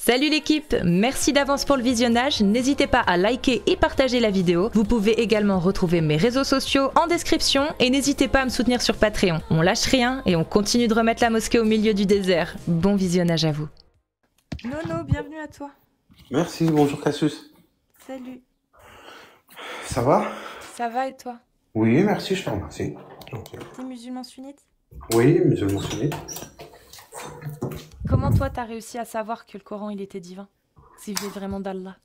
Salut l'équipe, merci d'avance pour le visionnage, n'hésitez pas à liker et partager la vidéo. Vous pouvez également retrouver mes réseaux sociaux en description et n'hésitez pas à me soutenir sur Patreon. On lâche rien et on continue de remettre la mosquée au milieu du désert. Bon visionnage à vous. Nono, bienvenue à toi. Merci, bonjour Cassius. Salut. Ça va? Ça va et toi? Oui, merci, je te remercie. T'es musulman sunnite? Oui, musulman sunnite. Comment toi t'as réussi à savoir que le Coran il était divin? S'il venait vraiment d'Allah?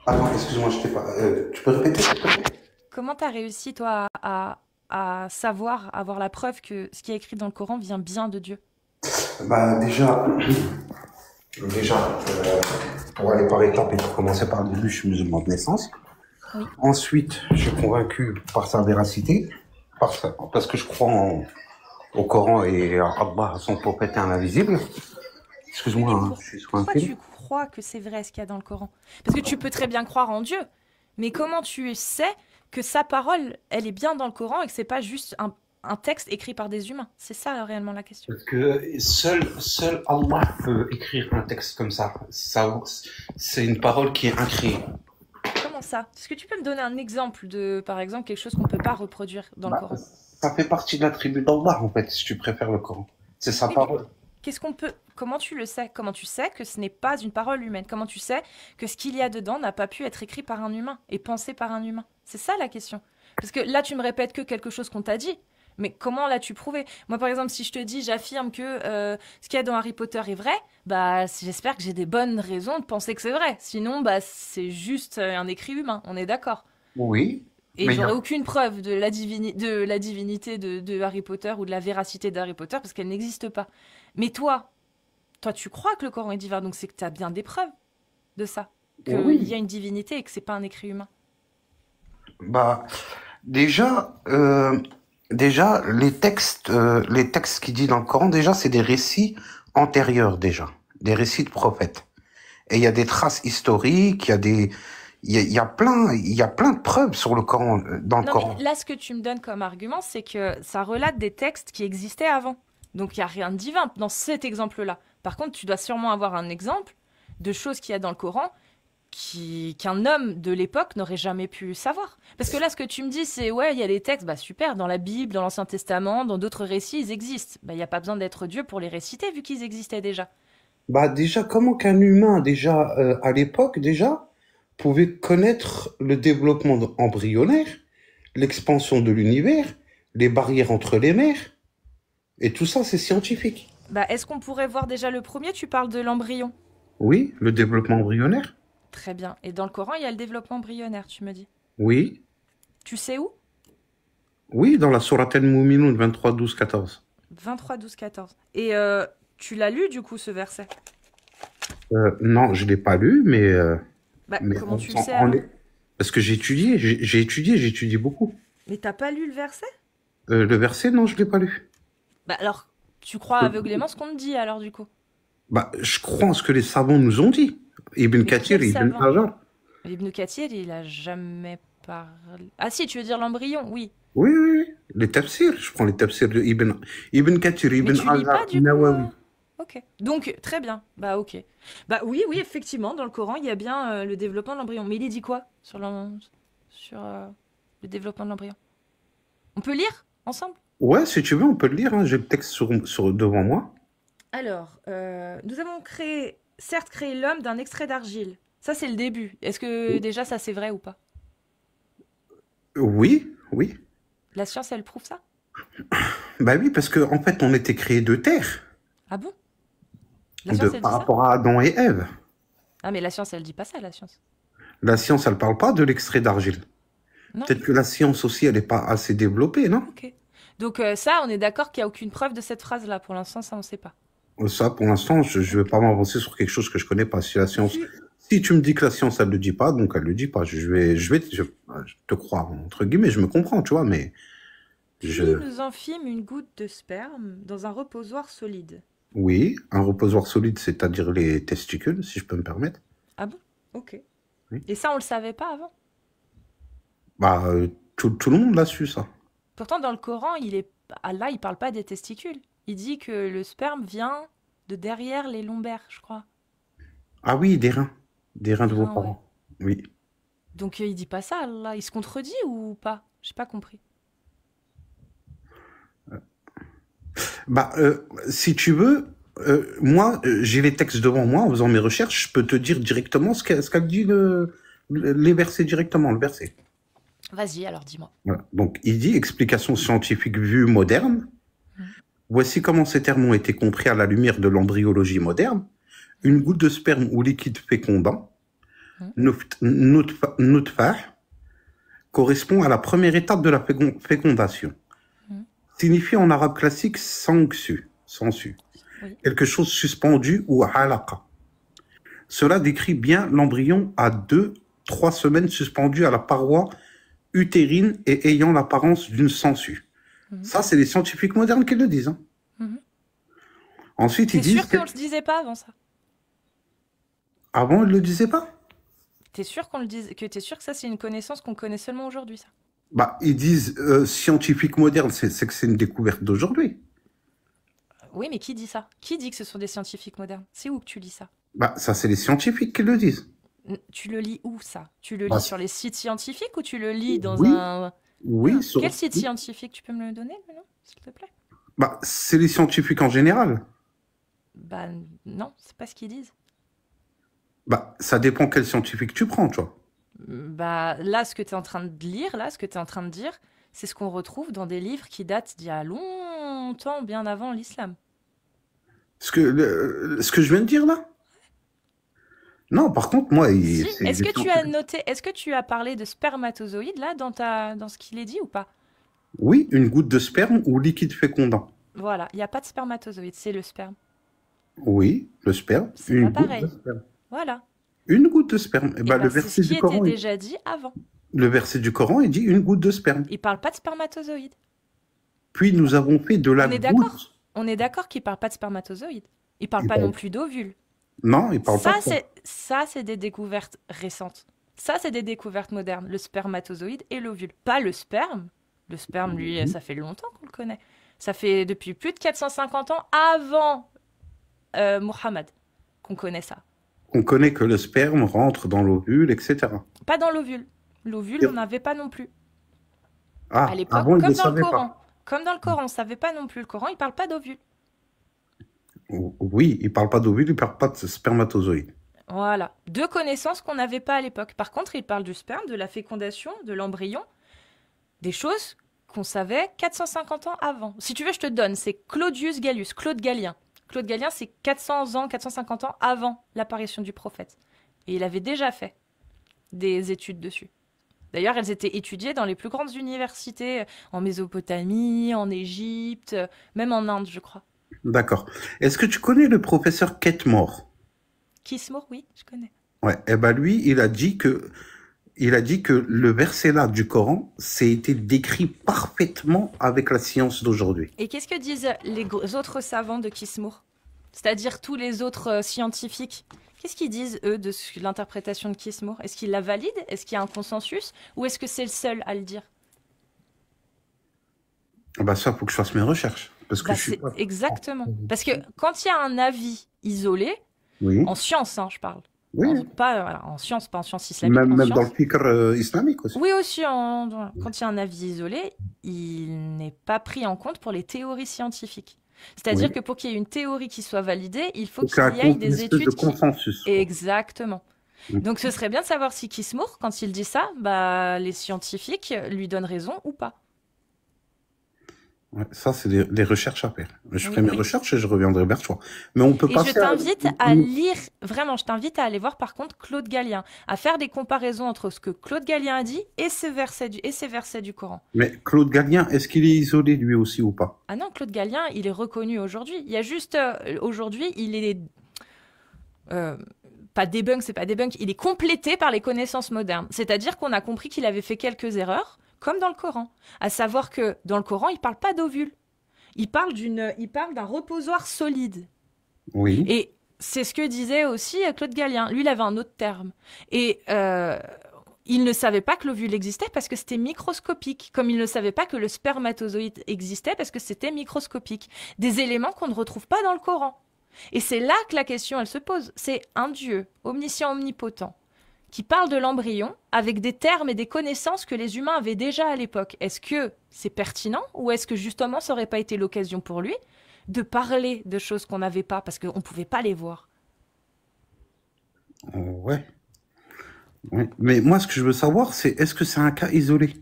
Attends, excuse-moi, je t'ai pas... tu peux répéter s'il te plaît? Comment t'as réussi toi à savoir, avoir la preuve que ce qui est écrit dans le Coran vient bien de Dieu? Bah déjà, pour aller par étapes et pour commencer par le début, je suis musulman de naissance. Oui. Ensuite, je suis convaincu par sa véracité, parce que je crois au Coran et à Allah, à son prophète et à l'invisible. Excuse-moi, hein, je suis sur un Pourquoi film. tu crois que c'est vrai ce qu'il y a dans le Coran? Parce que tu peux très bien croire en Dieu, mais comment tu sais que sa parole, elle est bien dans le Coran et que c'est pas juste un texte écrit par des humains? C'est ça réellement la question. Parce que seul Allah peut écrire un texte comme ça. C'est une parole qui est incréée. Comment ça? Est-ce que tu peux me donner un exemple de, par exemple, quelque chose qu'on peut pas reproduire dans le Coran? Ça fait partie de l'attribut d'Allah, en fait, si tu préfères le Coran. C'est sa Oui, parole. qu'est-ce qu'on peut... Comment tu le sais? Comment tu sais que ce n'est pas une parole humaine? Comment tu sais que ce qu'il y a dedans n'a pas pu être écrit par un humain et pensé par un humain? C'est ça la question. Parce que là, tu me répètes que quelque chose qu'on t'a dit. Mais comment l'as-tu prouvé? Moi, par exemple, si je te dis, j'affirme que ce qu'il y a dans Harry Potter est vrai, bah, j'espère que j'ai des bonnes raisons de penser que c'est vrai. Sinon, bah, c'est juste un écrit humain. On est d'accord. Oui. Et Mais j'aurais aucune preuve de la divinité de Harry Potter ou de la véracité d'Harry Potter parce qu'elle n'existe pas. Mais toi, tu crois que le Coran est divin, donc c'est que tu as bien des preuves de ça. Qu'il y a une divinité et que c'est pas un écrit humain. bah, déjà, les textes qui dit dans le Coran, déjà, c'est des récits antérieurs, déjà. Des récits de prophètes. Et il y a des traces historiques, il y a plein de preuves sur le Coran, dans le Non, Coran. mais là, ce que tu me donnes comme argument, c'est que ça relate des textes qui existaient avant. Donc, il n'y a rien de divin dans cet exemple-là. Par contre, tu dois sûrement avoir un exemple de choses qu'il y a dans le Coran qu'un homme de l'époque n'aurait jamais pu savoir. Parce que là, ce que tu me dis, c'est, ouais, il y a des textes, bah super, dans la Bible, dans l'Ancien Testament, dans d'autres récits, ils existent. Bah, il n'y a pas besoin d'être Dieu pour les réciter, vu qu'ils existaient déjà. Bah, déjà, comment qu'un humain, déjà, à l'époque, déjà, pouvait connaître le développement embryonnaire, l'expansion de l'univers, les barrières entre les mers, et tout ça, c'est scientifique. Bah, est-ce qu'on pourrait voir déjà le premier? Tu parles de l'embryon. Oui, le développement embryonnaire. Très bien. Et dans le Coran, il y a le développement embryonnaire, tu me dis. Oui, Tu sais où? oui, dans la Sourate Al-Mu'minun 23, 12, 14. 23, 12, 14. Et tu l'as lu, du coup, ce verset? Non, je l'ai pas lu, Bah, mais comment tu le sais, alors? parce que j'ai étudié beaucoup. Mais t'as pas lu le verset? Le verset, non, je l'ai pas lu. Bah, alors, tu crois aveuglément ce qu'on te dit, alors, du coup? Bah, je crois en ce que les savants nous ont dit. Ibn Mais Kathir, quel Ibn savant? Hajar. Ibn Kathir, il a jamais parlé... Ah si, tu veux dire l'embryon, oui. Oui, oui, oui. Les tafsirs, je prends les tafsirs de Ibn Kathir, Mais Ibn tu lis pas, Hajar, du coup Nawawi. Ok. Donc, très bien. Bah, ok. Bah oui, oui, effectivement, dans le Coran, il y a bien le développement de l'embryon. Mais il est dit quoi sur le développement de l'embryon? On peut lire ensemble? Ouais, si tu veux, on peut le lire, hein. J'ai le texte devant moi. Alors, nous avons certes créé l'homme d'un extrait d'argile. Ça, c'est le début. Est-ce que déjà ça c'est vrai ou pas? Oui, oui. La science, elle prouve ça? Bah oui, parce que en fait, on était créé de terre, Ah bon? La science, elle dit par ça? rapport à Adam et Ève. Ah, mais la science, elle dit pas ça, la science. La science, elle parle pas de l'extrait d'argile. Non? Peut-être que la science aussi, elle est pas assez développée, non? Ok. Donc ça, on est d'accord qu'il n'y a aucune preuve de cette phrase-là. Pour l'instant, ça, on sait pas. Ça, pour l'instant, je vais pas m'avancer sur quelque chose que je connais pas. Si la science, Tu, si tu me dis que la science, elle le dit pas, donc elle le dit pas. Je te crois, entre guillemets, je me comprends, tu vois, mais Puis je, nous enfîmes une goutte de sperme dans un reposoir solide. oui, un reposoir solide, c'est-à-dire les testicules, si je peux me permettre. Ah bon? Ok. Oui. Et ça, on le savait pas avant. Bah, tout le monde l'a su, ça. Pourtant, dans le Coran, Allah, il parle pas des testicules. Il dit que le sperme vient de derrière les lombaires, je crois. Ah oui, des reins Des de vos reins, ouais. parents. Oui. Donc il dit pas ça, Allah. Il se contredit ou pas? J'ai pas compris. Bah, si tu veux, moi, j'ai les textes devant moi en faisant mes recherches, je peux te dire directement ce qu'a dit les versets directement, le verset. Vas-y, alors dis-moi. Voilà. Donc, il dit explication scientifique vue moderne. Mhm. Voici comment ces termes ont été compris à la lumière de l'embryologie moderne. Une goutte de sperme ou liquide fécondant, Mhm. nutfah, correspond à la première étape de la fécondation. Mhm. Signifie en arabe classique sangsu, Oui. quelque chose suspendu ou halaqa. Cela décrit bien l'embryon à 2-3 semaines suspendu à la paroi utérine et ayant l'apparence d'une sangsue. Mhm. Ça, c'est les scientifiques modernes qui le disent. Hein. Mhm. Ensuite, ils T'es disent sûr que... qu'on le disait pas avant ça? Avant, ils ne le disaient pas. T'es sûr qu'on le dise, que t'es sûr que ça c'est une connaissance qu'on connaît seulement aujourd'hui, ça? Bah, ils disent scientifique moderne, c'est que c'est une découverte d'aujourd'hui. Oui, mais qui dit ça? Qui dit que ce sont des scientifiques modernes? C'est où que tu lis ça? Bah, ça, c'est les scientifiques qui le disent. Tu le lis où ça? Tu le Bah, lis sur les sites scientifiques ou tu le lis dans oui, un... oui, Quel site scientifique? Tu peux me le donner, maintenant, s'il te plaît? bah, c'est les scientifiques en général. Bah non, c'est pas ce qu'ils disent. Bah, ça dépend quel scientifique tu prends, tu vois. Bah là, ce que tu es en train de lire, là, ce que tu es en train de dire, c'est ce qu'on retrouve dans des livres qui datent d'il y a longtemps, bien avant l'islam. Ce que je viens de dire là. Non, par contre, moi, Si, c'est est-ce les que tu as scientifiques. noté, est-ce que tu as parlé de spermatozoïdes là dans ce qu'il est dit ou pas? Oui, une goutte de sperme ou liquide fécondant. Voilà, il n'y a pas de spermatozoïdes, c'est le sperme. Oui, le sperme, C'est une pas goutte de pareil. sperme. Voilà. Une goutte de sperme. Et Et ben, ben c'est ce qui était déjà dit avant. le verset du Coran, il dit une goutte de sperme. Il parle pas de spermatozoïdes. Puis nous avons fait de la On est d'accord? goutte. On est d'accord qu'il parle pas de spermatozoïdes. Il parle Il pas non parle... plus d'ovules. Non, il parle pas de ça. Ça c'est des découvertes récentes. Ça c'est des découvertes modernes, le spermatozoïde et l'ovule, pas le sperme. Le sperme lui, Mhm. ça fait longtemps qu'on le connaît. Ça fait depuis plus de 450 ans avant Muhammad qu'on connaît ça. On connaît que le sperme rentre dans l'ovule, etc. Pas dans l'ovule. L'ovule, on n'avait pas non plus. À Ah, l'époque, avant, il ne comme dans le savait Coran. pas. Comme dans le Coran, on savait pas non plus le Coran, il parle pas d'ovule. Oui, il parle pas d'ovule, il parle pas de spermatozoïde. Voilà. Deux connaissances qu'on n'avait pas à l'époque. Par contre, il parle du sperme, de la fécondation, de l'embryon, des choses qu'on savait 450 ans avant. Si tu veux, je te donne, c'est Claudius Gallus, Claude Galien. Claude Galien, c'est 400 ans, 450 ans avant l'apparition du prophète. Et il avait déjà fait des études dessus. D'ailleurs, elles étaient étudiées dans les plus grandes universités, en Mésopotamie, en Égypte, même en Inde, je crois. D'accord. Est-ce que tu connais le professeur Ketmore? Kismour, oui, je connais. Ouais. Eh ben lui, il a dit que le verset là du Coran, c'est été décrit parfaitement avec la science d'aujourd'hui. Et qu'est-ce que disent les autres savants de Kismour? C'est-à-dire tous les autres scientifiques? Qu'est-ce qu'ils disent, eux, de l'interprétation de Kismour? Est-ce qu'ils la valident? Est-ce qu'il y a un consensus? Ou est-ce que c'est le seul à le dire? Ah bah ça, faut que je fasse mes recherches. Parce que Bah, je suis c'est pas... exactement. Parce que quand il y a un avis isolé, Oui, en science, hein, je parle. oui. Pas voilà, en science, pas en science islamique, en Même dans le science. fikr islamique aussi. Oui, aussi, quand il y a un avis isolé, il n'est pas pris en compte pour les théories scientifiques. C'est-à-dire Oui. que pour qu'il y ait une théorie qui soit validée, il faut Faut qu'il y qu'il y ait ait une des espèce de études qui... consensus, quoi. Exactement. Mm. Donc ce serait bien de savoir si Kismour, quand il dit ça, bah, les scientifiques lui donnent raison ou pas. Ouais, ça, c'est des recherches à faire. Je ferai Oui, mes oui. recherches et je reviendrai vers toi. Mais on peut Et je passer à... t'invite à lire, vraiment, je t'invite à aller voir par contre Claude Galien, à faire des comparaisons entre ce que Claude Galien a dit et ces versets du Coran. Mais Claude Gallien, est-ce qu'il est isolé lui aussi ou pas? Ah non, Claude Galien, il est reconnu aujourd'hui. Il y a juste, aujourd'hui, il est euh, pas debunk, c'est pas debunk, il est complété par les connaissances modernes. C'est-à-dire qu'on a compris qu'il avait fait quelques erreurs, comme dans le Coran. À savoir que dans le Coran, il parle pas d'ovule. Il parle d'un reposoir solide. Oui. Et c'est ce que disait aussi Claude Galien. Lui, il avait un autre terme. Et il ne savait pas que l'ovule existait parce que c'était microscopique, comme il ne savait pas que le spermatozoïde existait parce que c'était microscopique. Des éléments qu'on ne retrouve pas dans le Coran. Et c'est là que la question, elle se pose. C'est un Dieu omniscient, omnipotent, qui parle de l'embryon avec des termes et des connaissances que les humains avaient déjà à l'époque. Est-ce que c'est pertinent ou est-ce que justement ça n'aurait pas été l'occasion pour lui de parler de choses qu'on n'avait pas parce qu'on ne pouvait pas les voir? Ouais. Ouais. Mais moi, ce que je veux savoir, c'est est-ce que c'est un cas isolé?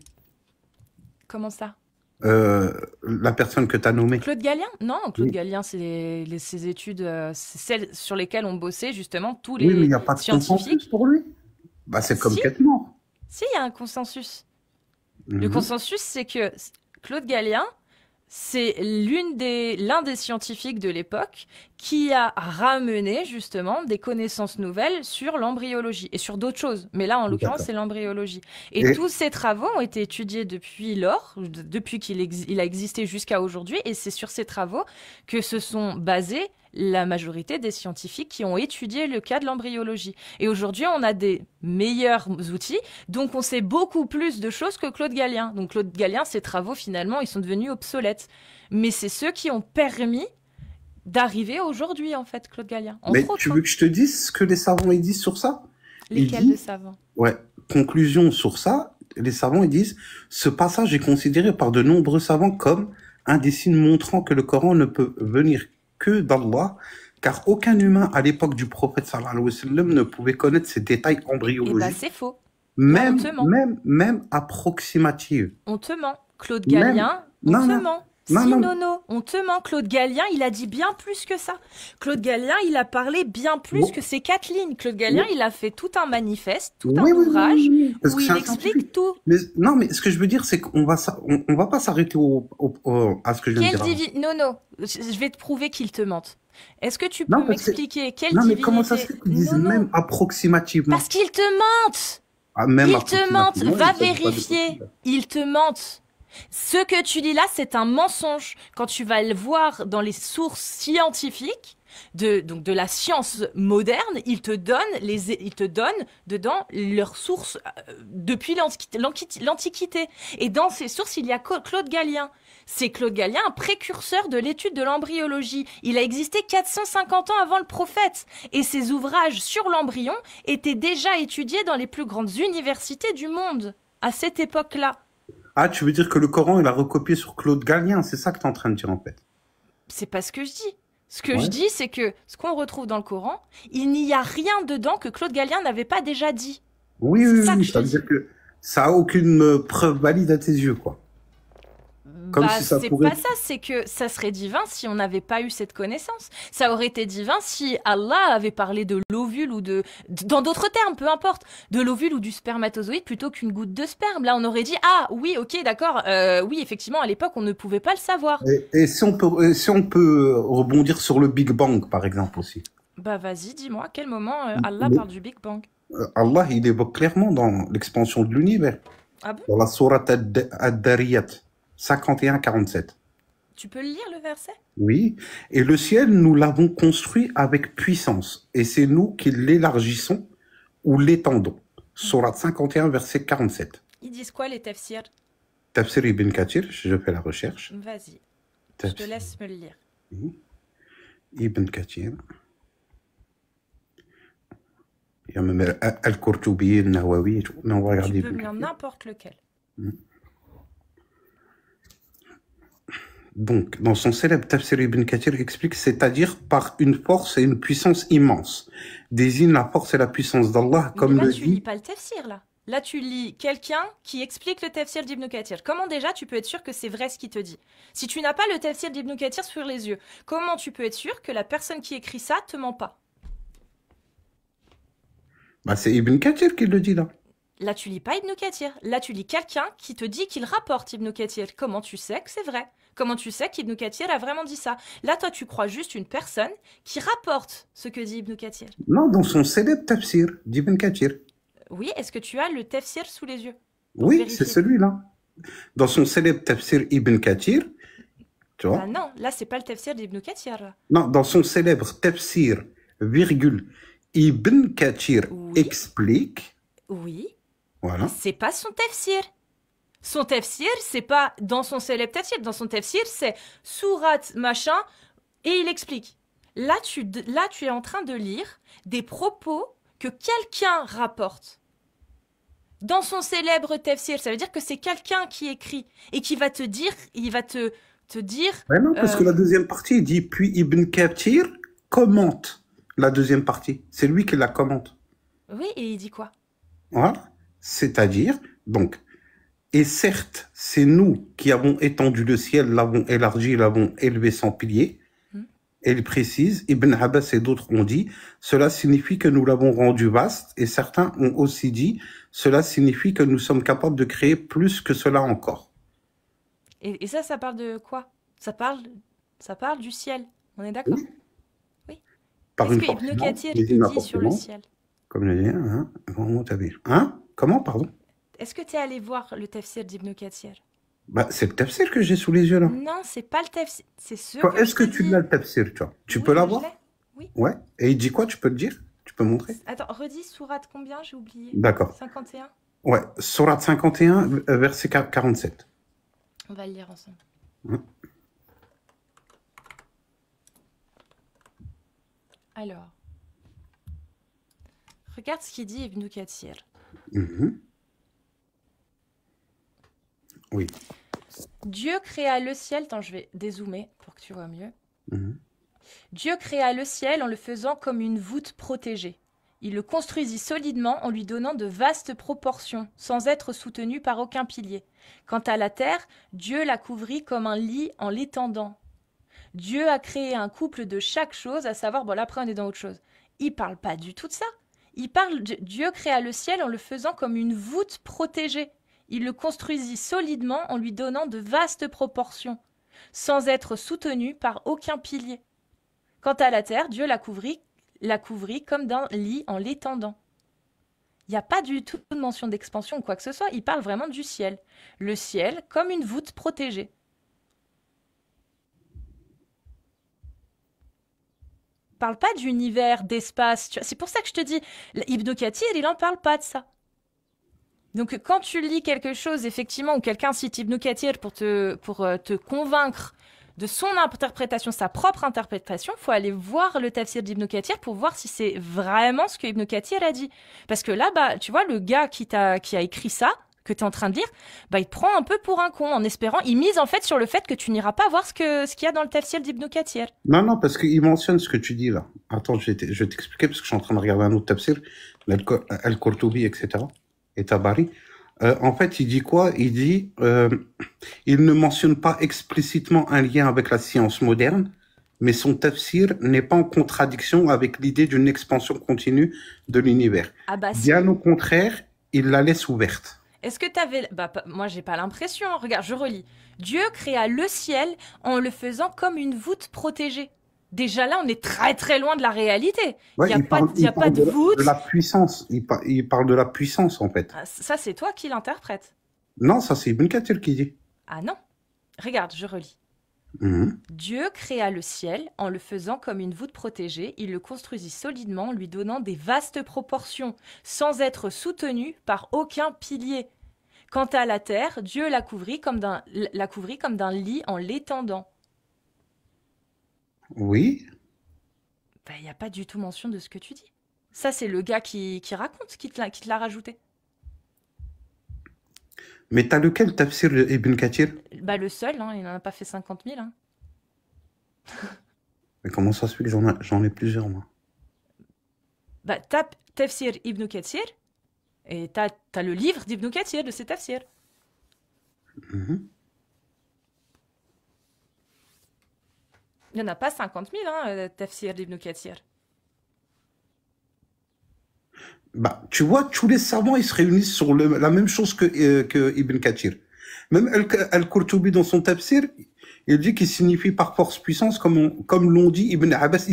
Comment ça? La personne que tu as nommée. Claude Gallien? Non, Claude Oui, Gallien, c'est ses études, c'est celles sur lesquelles ont bossé justement tous oui, mais il les n'y a pas de consensus scientifiques. pour lui. Bah, c'est comme Si, Quêtement. si, il y a un consensus. Le Mhm. consensus, c'est que Claude Gallien, c'est l'un des scientifiques de l'époque qui a ramené justement des connaissances nouvelles sur l'embryologie et sur d'autres choses. Mais là, en l'occurrence, D'accord. c'est l'embryologie. Et Et tous ces travaux ont été étudiés depuis lors, depuis il a existé jusqu'à aujourd'hui. Et c'est sur ces travaux que se sont basés la majorité des scientifiques qui ont étudié le cas de l'embryologie. Et aujourd'hui, on a des meilleurs outils, donc on sait beaucoup plus de choses que Claude Gallien. Donc Claude Gallien, ses travaux, finalement, ils sont devenus obsolètes. Mais c'est ceux qui ont permis d'arriver aujourd'hui, en fait, Claude Gallien, mais entre tu autres. veux Hein. que je te dise ce que les savants ils disent sur ça? Ils Lesquels de disent, savants? ouais, conclusion sur ça, les savants ils disent, ce passage est considéré par de nombreux savants comme un des signes montrant que le Coran ne peut venir que d'Allah, car aucun humain à l'époque du prophète sallallahu alayhi wa sallam ne pouvait connaître ces détails Eh ben, embryologiques, c'est faux. Là, on te ment. même approximatifs. On te ment. Claude Même, Gallien, on non, te non, ment. non, Si, non. Nono, on te ment. Claude Gallien, il a dit bien plus que ça. Claude Gallien, il a parlé bien plus Bon, que ces 4 lignes. Claude Gallien, oui, il a fait tout un manifeste, tout un oui, oui, oui, ouvrage oui, parce où que c'est il un explique scientifique. tout. Mais non, mais ce que je veux dire, c'est qu'on va, on va pas s'arrêter à ce que je viens de Quelle dire avant. divinité... Nono, je vais te prouver qu'il te mente. Est-ce que tu peux Non, parce que, m'expliquer quelle non, mais comment ça se divinité... fait qu'ils disent Nono, même approximativement? parce qu'ils te mentent. Ah, même Ils te mentent. approximativement, Va il s'agit pas de vérifier. possible. Ils te mentent. Ce que tu dis là, c'est un mensonge. Quand tu vas le voir dans les sources scientifiques donc de la science moderne, ils te donnent dedans leurs sources depuis l'Antiquité. Et dans ces sources, il y a Claude Gallien. C'est Claude Gallien, un précurseur de l'étude de l'embryologie. Il a existé 450 ans avant le prophète. Et ses ouvrages sur l'embryon étaient déjà étudiés dans les plus grandes universités du monde à cette époque-là. Ah, tu veux dire que le Coran, il a recopié sur Claude Gallien, c'est ça que tu es en train de dire en fait? C'est pas ce que je dis. Ce que je Ouais. dis, c'est que ce qu'on retrouve dans le Coran, il n'y a rien dedans que Claude Gallien n'avait pas déjà dit. Oui, C'est oui, ça que oui, je te ça veut dis. dire que ça a aucune preuve valide à tes yeux, quoi. Comme Bah, si ça c'est pourrait. pas ça, c'est que ça serait divin si on n'avait pas eu cette connaissance. Ça aurait été divin si Allah avait parlé de l'ovule ou dans d'autres termes, peu importe, de l'ovule ou du spermatozoïde plutôt qu'une goutte de sperme. Là, on aurait dit, ah oui, ok, d'accord, oui, effectivement, à l'époque, on ne pouvait pas le savoir. Et si on peut rebondir sur le Big Bang, par exemple, aussi. Bah, vas-y, dis-moi, à quel moment Allah Le- parle du Big Bang? Allah, il évoque clairement dans l'expansion de l'univers, Ah bon? dans la sourate Ad-Dariyat, 51-47. Tu peux le lire, le verset? Oui. Et le ciel, nous l'avons construit avec puissance, et c'est nous qui l'élargissons ou l'étendons. Sourate 51, verset 47. Ils disent quoi, les tafsirs? Tafsir ibn Kathir, je fais la recherche. Vas-y, je te Tafsir laisse me le lire. ibn Kathir. Il y a même Al-Qurtubi, Al-Nawawi et tout. Mais on va Tu regarder peux Ibn me lire Kathir. n'importe lequel. Donc, dans son célèbre Tafsir ibn Kathir, explique, c'est-à-dire par une force et une puissance immense, désigne la force et la puissance d'Allah, Mais comme là, le tu lis dit. pas le tafsir, là. Là, tu lis quelqu'un qui explique le tafsir d'Ibn Kathir. Comment déjà tu peux être sûr que c'est vrai ce qu'il te dit? Si tu n'as pas le tafsir d'Ibn Kathir sur les yeux, comment tu peux être sûr que la personne qui écrit ça te ment pas? Bah, c'est Ibn Kathir qui le dit là. Là, tu lis pas Ibn Kathir. Là, tu lis quelqu'un qui te dit qu'il rapporte Ibn Kathir. Comment tu sais que c'est vrai? Comment tu sais qu'Ibn Kathir a vraiment dit ça? Là, toi, tu crois juste une personne qui rapporte ce que dit Ibn Kathir. Non, dans son célèbre Tafsir d'Ibn Kathir. Oui, est-ce que tu as le tafsir sous les yeux pour Oui, vérifier? c'est celui-là. Dans son célèbre Tafsir Ibn Kathir, tu Bah vois. non, là, c'est pas le tafsir d'Ibn Kathir, là. Non, dans son célèbre Tafsir, virgule, Ibn Kathir Oui, explique, oui. voilà. C'est pas son tafsir. Son tafsir, c'est pas dans son célèbre tafsir. Dans son tafsir, c'est sourate machin et il explique. Là, tu es en train de lire des propos que quelqu'un rapporte dans son célèbre tafsir. Ça veut dire que c'est quelqu'un qui écrit et qui va te dire, il va te dire, Ouais, non, parce que euh, la deuxième partie, il dit, puis Ibn Kathir commente la deuxième partie. C'est lui qui la commente. oui, et il dit quoi? Voilà. C'est-à-dire, donc, et certes, c'est nous qui avons étendu le ciel, l'avons élargi, l'avons élevé sans pilier. Hmm. Et il précise, Ibn Abbas et d'autres ont dit, cela signifie que nous l'avons rendu vaste, et certains ont aussi dit, cela signifie que nous sommes capables de créer plus que cela encore. Et ça parle de quoi? Ça parle du ciel. On est d'accord? Oui. Oui. Par Qu'est-ce une que force Ibn immense, Kathir mais il une dit sur le appartenance, ciel? comme je dis, hein, comment t'as dit? Hein? Comment, pardon? Est-ce que tu es allé voir le tafsir d'Ibn Kathir? Bah, c'est le tafsir que j'ai sous les yeux, là. Non, c'est pas le tafsir. C'est ce Toi, que je est-ce que te tu dis. l'as, le tafsir, tu vois? Tu peux Oui, je l'avoir? l'ai. Oui. Ouais. Et il dit quoi? Tu peux le dire? Tu peux montrer? Attends, redis sourate combien? J'ai oublié. D'accord. 51? Ouais. Sourate 51, verset 47. On va le lire ensemble. Hein. Alors, regarde ce qu'il dit Ibn Kathir. Mhm. Oui. Dieu créa le ciel. Attends, je vais dézoomer pour que tu vois mieux. Mhm. Dieu créa le ciel en le faisant comme une voûte protégée. Il le construisit solidement en lui donnant de vastes proportions, sans être soutenu par aucun pilier. Quant à la terre, Dieu la couvrit comme un lit en l'étendant. Dieu a créé un couple de chaque chose, à savoir, bon là après on est dans autre chose. Il parle pas du tout de ça. Il parle de Dieu créa le ciel en le faisant comme une voûte protégée. Il le construisit solidement en lui donnant de vastes proportions, sans être soutenu par aucun pilier. Quant à la terre, Dieu la couvrit comme d'un lit en l'étendant. Il n'y a pas du tout de mention d'expansion ou quoi que ce soit. Il parle vraiment du ciel. Le ciel comme une voûte protégée. Il parle pas d'univers, d'espace. C'est pour ça que je te dis, Ibn Kathir, il n'en parle pas de ça. Donc quand tu lis quelque chose, effectivement, ou quelqu'un cite Ibn Kathir pour te convaincre de son interprétation, sa propre interprétation, il faut aller voir le tafsir d'Ibn Kathir pour voir si c'est vraiment ce que Ibn Kathir a dit. Parce que là, bah, tu vois, le gars qui a écrit ça, que tu es en train de lire, bah, il te prend un peu pour un con en espérant, il mise en fait sur le fait que tu n'iras pas voir ce qu'il y a dans le tafsir d'Ibn Kathir. Non, non, parce qu'il mentionne ce que tu dis là. Attends, je vais t'expliquer parce que je suis en train de regarder un autre tafsir, Al-Qurtubi, etc. et Tabari. En fait, il dit quoi? Il dit, il ne mentionne pas explicitement un lien avec la science moderne, mais son tafsir n'est pas en contradiction avec l'idée d'une expansion continue de l'univers. Ah bah si. Bien au contraire, il la laisse ouverte. Est-ce que tu avais... Bah, moi, j'ai pas l'impression. Regarde, je relis. Dieu créa le ciel en le faisant comme une voûte protégée. Déjà là, on est très très loin de la réalité. Ouais, Il n'y a pas de voûte. de la puissance. Il parle de la puissance, en fait. Ah, ça, c'est toi qui l'interprètes. Non, ça, c'est Ibn Kathir qui dit. Ah non. Regarde, je relis. Mhm. Dieu créa le ciel en le faisant comme une voûte protégée. Il le construisit solidement, lui donnant des vastes proportions, sans être soutenu par aucun pilier. Quant à la terre, Dieu la couvrit comme d'un lit en l'étendant. Oui. Bah, il n'y a pas du tout mention de ce que tu dis. Ça, c'est le gars qui raconte, qui te l'a rajouté. Mais t'as lequel tafsir Ibn Kathir? Bah, le seul, hein, il n'en a pas fait 50 000. Hein. Mais comment ça se fait que j'en ai plusieurs, moi? Bah, tape Tafsir Ibn Kathir et t'as le livre d'Ibn Kathir, de ses tafsirs. Mhm. Il n'y en a pas 50 000, hein, Tafsir d'Ibn Kathir. Bah, tu vois, tous les savants, ils se réunissent sur la même chose que Ibn Kathir. Même Al-Qurtubi, dans son tafsir, il dit qu'il signifie par force puissance, comme l'ont dit Ibn Abbas.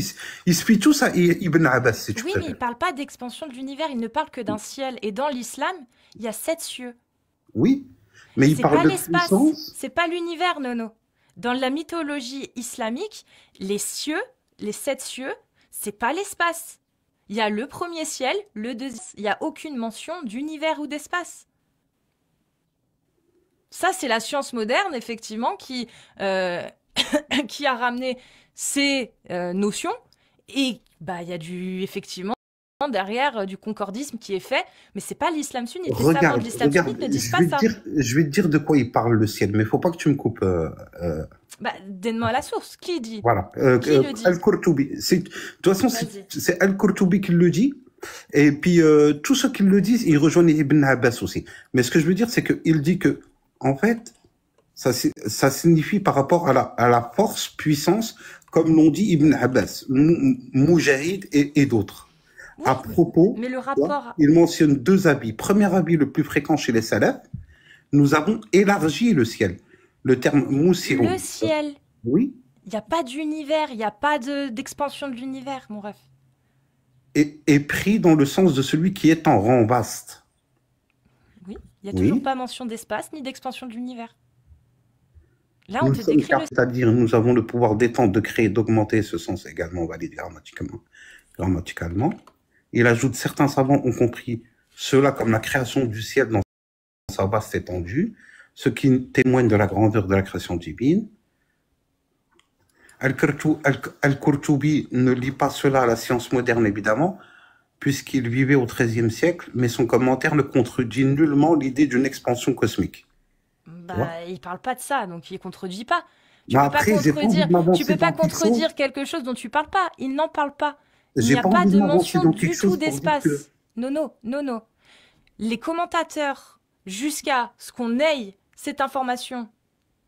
Il se fie tous à Ibn Abbas, si tu Oui, mais il préfères. ne parle pas d'expansion de l'univers, il ne parle que d'un ciel. Et dans l'islam, il y a 7 cieux. Oui, mais il C'est parle pas de l'espace, puissance. c'est pas l'univers, Nono. Dans la mythologie islamique, les cieux, les 7 cieux, c'est pas l'espace. Il y a le premier ciel, le deuxième. Il n'y a aucune mention d'univers ou d'espace. Ça, c'est la science moderne, effectivement, qui a ramené ces notions. Et bah, il y a effectivement, derrière du concordisme qui est fait, mais c'est pas l'islam sunnite. Les savants de l'islam sunnite ne disent pas ça. Je vais te dire de quoi il parle le ciel, mais il faut pas que tu me coupes. Bah, donne-moi la source. Qui dit? Voilà. Qui le dit? Al-Qurtubi. De toute façon, c'est Al-Qurtubi qui le dit. Et puis, tous ceux qui le disent, ils rejoignent Ibn Abbas aussi. Mais ce que je veux dire, c'est qu'il dit que, en fait, ça signifie par rapport à la force, puissance, comme l'ont dit Ibn Abbas, Moujahid et d'autres. Oui, à propos, mais le rapport... il mentionne deux habits. Premier habit le plus fréquent chez les salafs, nous avons élargi le ciel. Le terme moussirou. Le ciel. Oui. Il n'y a pas d'univers, il n'y a pas d'expansion de l'univers, mon ref. Est pris dans le sens de celui qui est en rang vaste. Oui, il n'y a toujours pas mention d'espace ni d'expansion de l'univers. Là, on te décrit c'est-à-dire, nous avons le pouvoir d'étendre, de créer, d'augmenter, ce sens également valide grammaticalement. Il ajoute, certains savants ont compris cela comme la création du ciel dans sa vaste étendue, ce qui témoigne de la grandeur de la création divine. Al-Qurtubi ne lit pas cela à la science moderne, évidemment, puisqu'il vivait au XIIIe siècle, mais son commentaire ne contredit nullement l'idée d'une expansion cosmique. Bah, il parle pas de ça, donc il contredit pas. Tu peux pas contredire quelque chose dont tu parles pas. Il n'en parle pas. Il n'y a pas de mention du tout d'espace. Non. Les commentateurs, jusqu'à ce qu'on ait cette information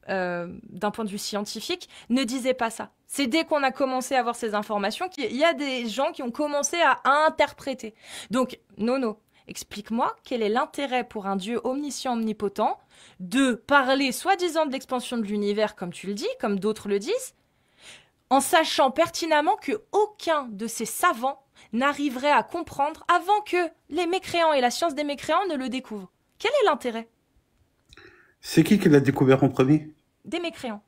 d'un point de vue scientifique, ne disaient pas ça. C'est dès qu'on a commencé à avoir ces informations qu'il y a des gens qui ont commencé à interpréter. Donc, non. Explique-moi quel est l'intérêt pour un Dieu omniscient, omnipotent, de parler soi-disant de l'expansion de l'univers, comme tu le dis, comme d'autres le disent, en sachant pertinemment que aucun de ces savants n'arriverait à comprendre avant que les mécréants et la science des mécréants ne le découvrent. Quel est l'intérêt? C'est qui l'a découvert en premier? Des mécréants.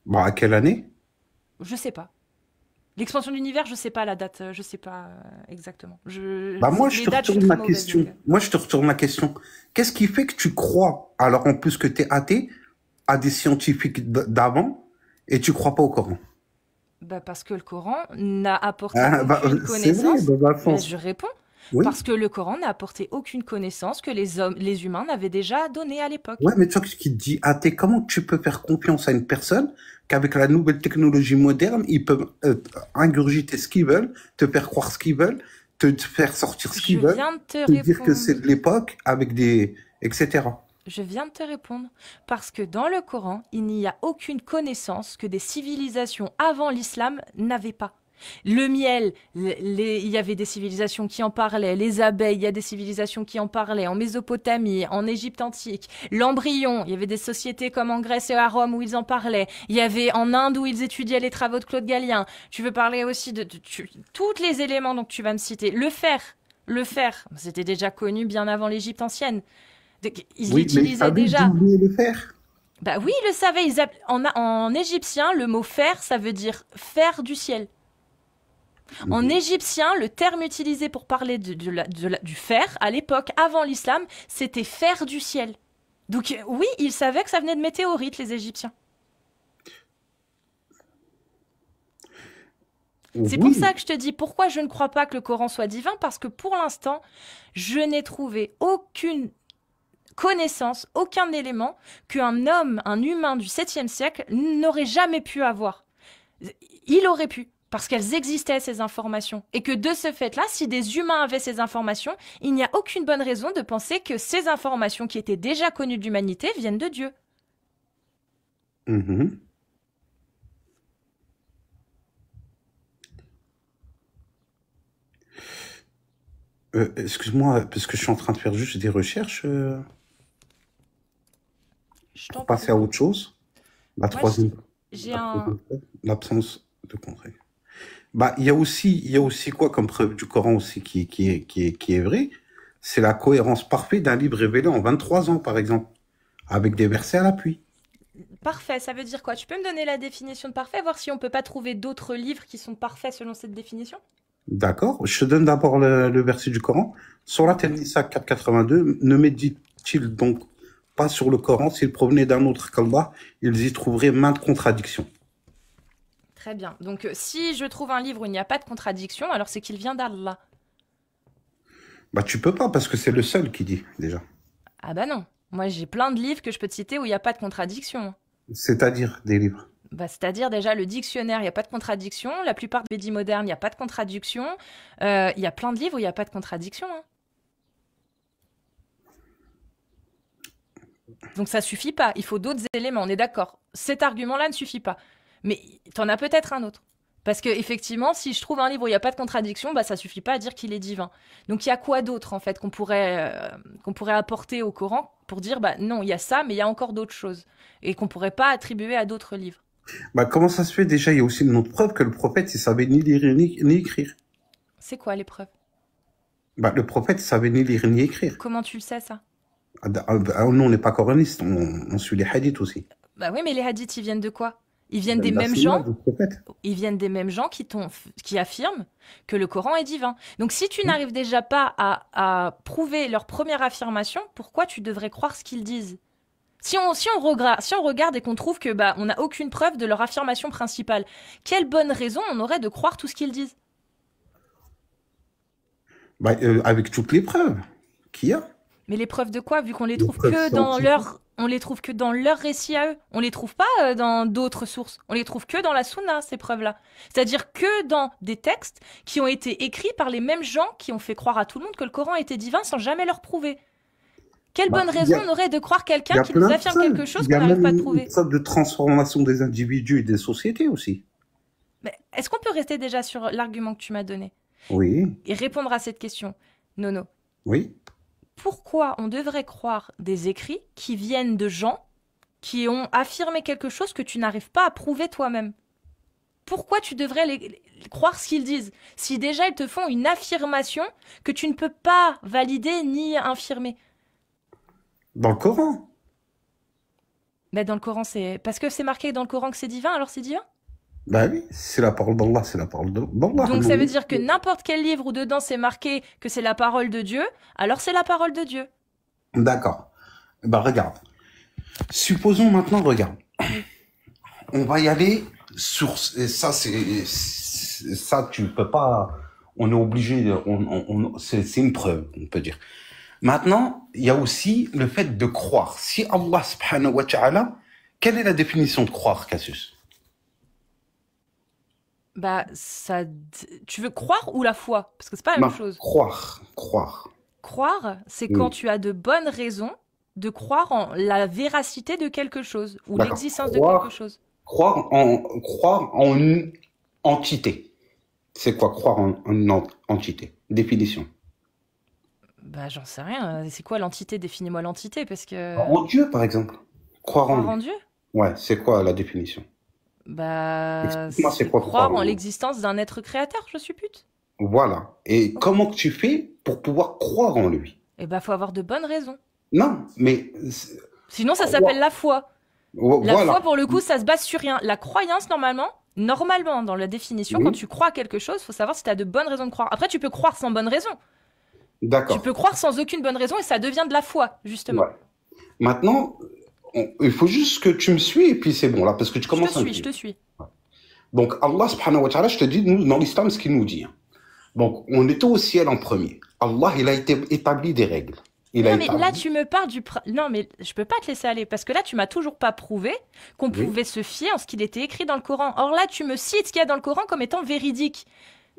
Bah, à quelle année? Je sais pas. L'expansion de l'univers, je sais pas la date, je sais pas exactement. Moi, je te retourne ma question. Moi, je te retourne ma question. Qu'est-ce qui fait que tu crois, alors en plus que tu es athée, à des scientifiques d'avant, et tu crois pas au Coran? Bah parce que le Coran n'a apporté aucune connaissance. Vrai, je réponds. Oui. Parce que le Coran n'a apporté aucune connaissance que les humains n'avaient déjà donnée à l'époque. Ouais, mais tu vois, ce qui te dit athée, comment tu peux faire confiance à une personne qu'avec la nouvelle technologie moderne, ils peuvent ingurgiter ce qu'ils veulent, te faire croire ce qu'ils veulent, te faire sortir ce qu'ils veulent, te dire que c'est de l'époque, avec des... etc. Je viens de te répondre. Parce que dans le Coran, il n'y a aucune connaissance que des civilisations avant l'islam n'avaient pas. Le miel, il y avait des civilisations qui en parlaient. Les abeilles, il y a des civilisations qui en parlaient. En Mésopotamie, en Égypte antique. L'embryon, il y avait des sociétés comme en Grèce et à Rome où ils en parlaient. Il y avait en Inde où ils étudiaient les travaux de Claude Gallien. Tu veux parler aussi de tous les éléments dont tu vas me citer. Le fer, c'était déjà connu bien avant l'Égypte ancienne. Ils l'utilisaient déjà. Le fer. Bah oui, ils le savaient. En égyptien, le mot fer, ça veut dire fer du ciel. En égyptien, le terme utilisé pour parler du fer, à l'époque, avant l'islam, c'était fer du ciel. Donc oui, ils savaient que ça venait de météorites, les Égyptiens. C'est pour ça que je te dis pourquoi je ne crois pas que le Coran soit divin, parce que pour l'instant, je n'ai trouvé aucune connaissance, aucun élément qu'un homme, un humain du 7e siècle n'aurait jamais pu avoir. Il aurait pu. Parce qu'elles existaient, ces informations. Et que de ce fait-là, si des humains avaient ces informations, il n'y a aucune bonne raison de penser que ces informations qui étaient déjà connues de l'humanité viennent de Dieu. Excuse-moi, parce que je suis en train de faire juste des recherches. Pour passer à autre chose. La troisième. L'absence de contraire. Bah, il y a aussi quoi comme preuve du Coran aussi qui est vrai? C'est la cohérence parfaite d'un livre révélé en 23 ans, par exemple, avec des versets à l'appui. Parfait, ça veut dire quoi? Tu peux me donner la définition de parfait, voir si on peut pas trouver d'autres livres qui sont parfaits selon cette définition? D'accord, je te donne d'abord le verset du Coran. Surat An-Nisa 482, ne médite-t-il donc pas sur le Coran s'il provenait d'un autre qu'Allah, ils y trouveraient maintes contradictions. Très bien. Donc, si je trouve un livre où il n'y a pas de contradiction, alors c'est qu'il vient d'Allah. Bah, tu peux pas, parce que c'est le seul qui dit, déjà. Ah bah non. Moi, j'ai plein de livres que je peux te citer où il n'y a pas de contradiction. C'est-à-dire des livres. Bah, c'est-à-dire déjà le dictionnaire, il n'y a pas de contradiction. La plupart des Védis modernes, il n'y a pas de contradiction. Il y a plein de livres où il n'y a pas de contradiction. Donc ça suffit pas. Il faut d'autres éléments, on est d'accord. Cet argument-là ne suffit pas. Mais t'en as peut-être un autre. Parce que effectivement, si je trouve un livre où il n'y a pas de contradiction, bah ça suffit pas à dire qu'il est divin. Donc il y a quoi d'autre en fait qu'on pourrait apporter au Coran pour dire bah non, il y a ça, mais il y a encore d'autres choses et qu'on pourrait pas attribuer à d'autres livres. Bah, comment ça se fait? Déjà, il y a aussi une autre preuve que le prophète, il savait ni lire ni écrire. C'est quoi les preuves? Bah, le prophète, il savait ni lire ni écrire. Comment tu le sais ça? Nous, on n'est pas coranistes, on suit les hadiths aussi. Bah oui, mais les hadiths, ils viennent de quoi? Ils viennent des La mêmes sunna gens. du prophète. Ils viennent des mêmes gens qui affirment que le Coran est divin. Donc si tu n'arrives déjà pas à prouver leur première affirmation, pourquoi tu devrais croire ce qu'ils disent? Si on regarde et qu'on trouve que bah on n'a aucune preuve de leur affirmation principale, quelle bonne raison on aurait de croire tout ce qu'ils disent? Bah, avec toutes les preuves qu'il y a. Mais les preuves de quoi, vu qu'on les Les trouve preuves que dans scientifiques. on les trouve que dans leur récit à eux. On les trouve pas dans d'autres sources. On les trouve que dans la Sunna, ces preuves-là. C'est-à-dire que dans des textes qui ont été écrits par les mêmes gens qui ont fait croire à tout le monde que le Coran était divin sans jamais leur prouver. Quelle Bah, bonne il y raison a, on aurait de croire il y quelqu'un a qui nous plein de affirme preuves. quelque chose Il y qu'on a n'arrive même pas à une prouver? preuve de transformation des individus et des sociétés aussi. Mais est-ce qu'on peut rester déjà sur l'argument que tu m'as donné Oui, et répondre à cette question? Nono, oui. pourquoi on devrait croire des écrits qui viennent de gens qui ont affirmé quelque chose que tu n'arrives pas à prouver toi-même? Pourquoi tu devrais croire ce qu'ils disent si déjà ils te font une affirmation que tu ne peux pas valider ni infirmer? Dans le Coran. Mais dans le Coran, c'est parce que c'est marqué dans le Coran que c'est divin, alors c'est divin? Bah oui, c'est la parole d'Allah, c'est la parole d'Allah. Donc ça veut dire que n'importe quel livre où dedans c'est marqué que c'est la parole de Dieu, alors c'est la parole de Dieu. D'accord. Bah regarde. Supposons maintenant, regarde. On va y aller sur... et ça, ça, tu peux pas... On est obligé... c'est une preuve, on peut dire. Maintenant, il y a aussi le fait de croire. Si Allah subhanahu wa ta'ala... Quelle est la définition de croire, Cassius? Bah ça, tu veux croire ou la foi? Parce que c'est pas la Non, même chose. croire. Croire, c'est quand Oui, tu as de bonnes raisons de croire en la véracité de quelque chose ou d'accord. l'existence de quelque chose. Croire en une entité. C'est quoi croire en une entité? Définition. Bah j'en sais rien. C'est quoi l'entité? Définis-moi l'entité parce que En Dieu, par exemple. Croire en croire en lui. Dieu, Ouais, c'est quoi la définition? bah Explique-moi, c'est c'est quoi croire croire en en lui? l'existence d'un être créateur, je suppute. Voilà. Et Ok. comment que tu fais pour pouvoir croire en lui? Et bah faut avoir de bonnes raisons. Non, mais Sinon ça s'appelle croire. la foi. La foi Voilà. pour le coup ça se base sur rien. La croyance normalement dans la définition quand Oui, tu crois à quelque chose, faut savoir si tu as de bonnes raisons de croire. Après tu peux croire sans bonne raison. Tu d'accord. peux croire sans aucune bonne raison et ça devient de la foi justement. Ouais. Maintenant, il faut juste que tu me suis et puis c'est bon là, parce que tu Je te commences à me suis, je suivre. te suis. Donc Allah subhanahu wa ta'ala, je te dis, nous, dans l'islam, ce qu'il nous dit. Donc, on était au ciel en premier. Allah, il a établi des règles. Il a Non mais là établi. tu me parles Non mais je peux pas te laisser aller parce que là tu m'as toujours pas prouvé qu'on Oui, pouvait se fier en ce qu'il était écrit dans le Coran. Or là tu me cites ce qu'il y a dans le Coran comme étant véridique.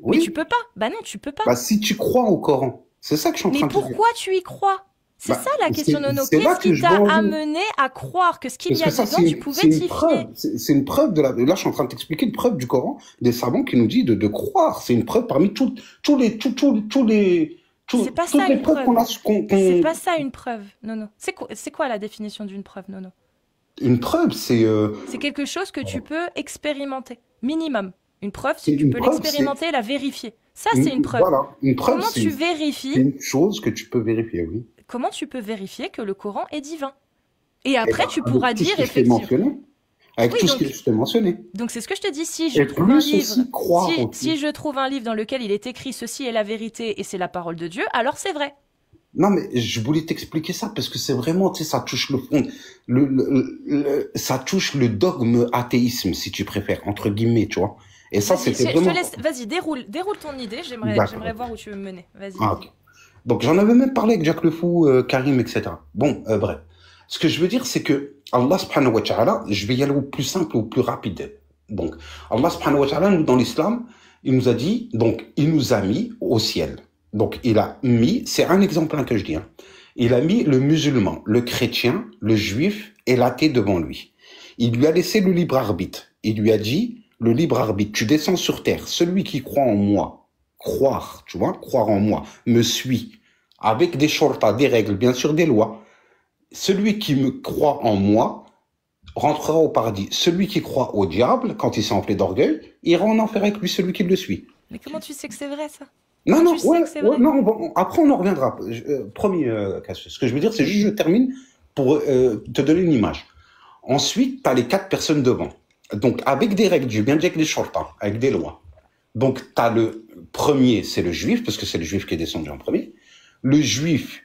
Mais tu oui. peux pas. Bah non, tu peux pas. Bah, si tu crois au Coran, c'est ça que je suis en Mais train de te dire. pourquoi tu y crois? C'est Bah, ça la question, Nono. c'est là Qu'est-ce que qui je t'a veux en venir. amené à croire que ce qu'il Parce y que a ça, dedans, tu pouvais c'est une t'y preuve. fier? C'est une preuve de la. Là, je suis en train de t'expliquer une preuve du Coran, des savants qui nous dit de croire. C'est une preuve parmi tous les, C'est pas toutes ça les une preuves preuve. C'est qu'on. pas ça une preuve, Nono. C'est quoi la définition d'une preuve, Nono? Une preuve, c'est. C'est quelque chose que tu peux expérimenter, minimum. Une preuve, C'est si tu une peux preuve, l'expérimenter et la vérifier. Ça, c'est une preuve. Voilà, une preuve, Comment tu c'est vérifies, une chose que tu peux vérifier, oui. comment tu peux vérifier que le Coran est divin? Et Et après, ben, tu avec pourras tout ce dire que je t'ai effectivement. mentionné, avec Oui, tout ce que je t'ai mentionné. donc c'est ce que je te dis. Si je Et trouve un plus livre, aussi croire si aussi. je trouve un livre dans lequel il est écrit ceci est la vérité et c'est la parole de Dieu, alors c'est vrai. Non, mais je voulais t'expliquer ça parce que c'est vraiment, tu sais, ça touche le fond, ça touche le dogme athéisme, si tu préfères, entre guillemets, tu vois. Et ça, Vas-y, c'était je te vraiment... laisse. Vas-y, déroule ton idée. J'aimerais D'accord. voir où tu veux me mener. Vas-y, Ah, vas-y. ok. Donc, j'en avais même parlé avec Jack le Fou, Karim, etc. Bon, bref. Ce que je veux dire, c'est que Allah subhanahu wa ta'ala, je vais y aller au plus simple, au plus rapide. Donc, Allah subhanahu wa ta'ala, nous, dans l'islam, il nous a dit, donc, il nous a mis au ciel. Donc, il a mis, c'est un exemple hein, que je dis, hein. Il a mis le musulman, le chrétien, le juif et l'athée devant lui. Il lui a laissé le libre arbitre. Il lui a dit, le libre arbitre, tu descends sur terre, celui qui croit en moi, croire, tu vois, croire en moi, me suit, avec des shortas, des règles, bien sûr des lois. Celui qui me croit en moi rentrera au paradis. Celui qui croit au diable, quand il s'est enflé d'orgueil, ira en enfer avec lui, celui qui le suit. Mais comment tu sais que c'est vrai, ça? Non, Comment non, tu sais ouais, que c'est ouais, vrai? non, après on en reviendra. Promis, Cassius. Ce que je veux dire, c'est juste, je termine pour te donner une image. Ensuite, tu as les 4 personnes devant. Donc, avec des règles, j'ai bien dit avec des shortas, avec des lois. Donc, tu as le premier, c'est le juif, parce que c'est le juif qui est descendu en premier. Le juif,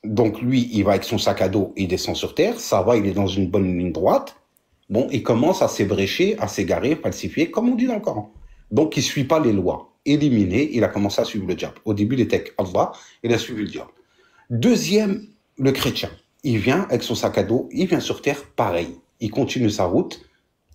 donc lui, il va avec son sac à dos, il descend sur terre, ça va, il est dans une bonne ligne droite. Bon, il commence à s'ébrécher, à s'égarer, falsifier, comme on dit dans le Coran. Donc, il suit pas les lois. Éliminé, il a commencé à suivre le diable. Au début, il était avec Allah, il a suivi le diable. Deuxième, le chrétien. Il vient avec son sac à dos, il vient sur terre, pareil. Il continue sa route,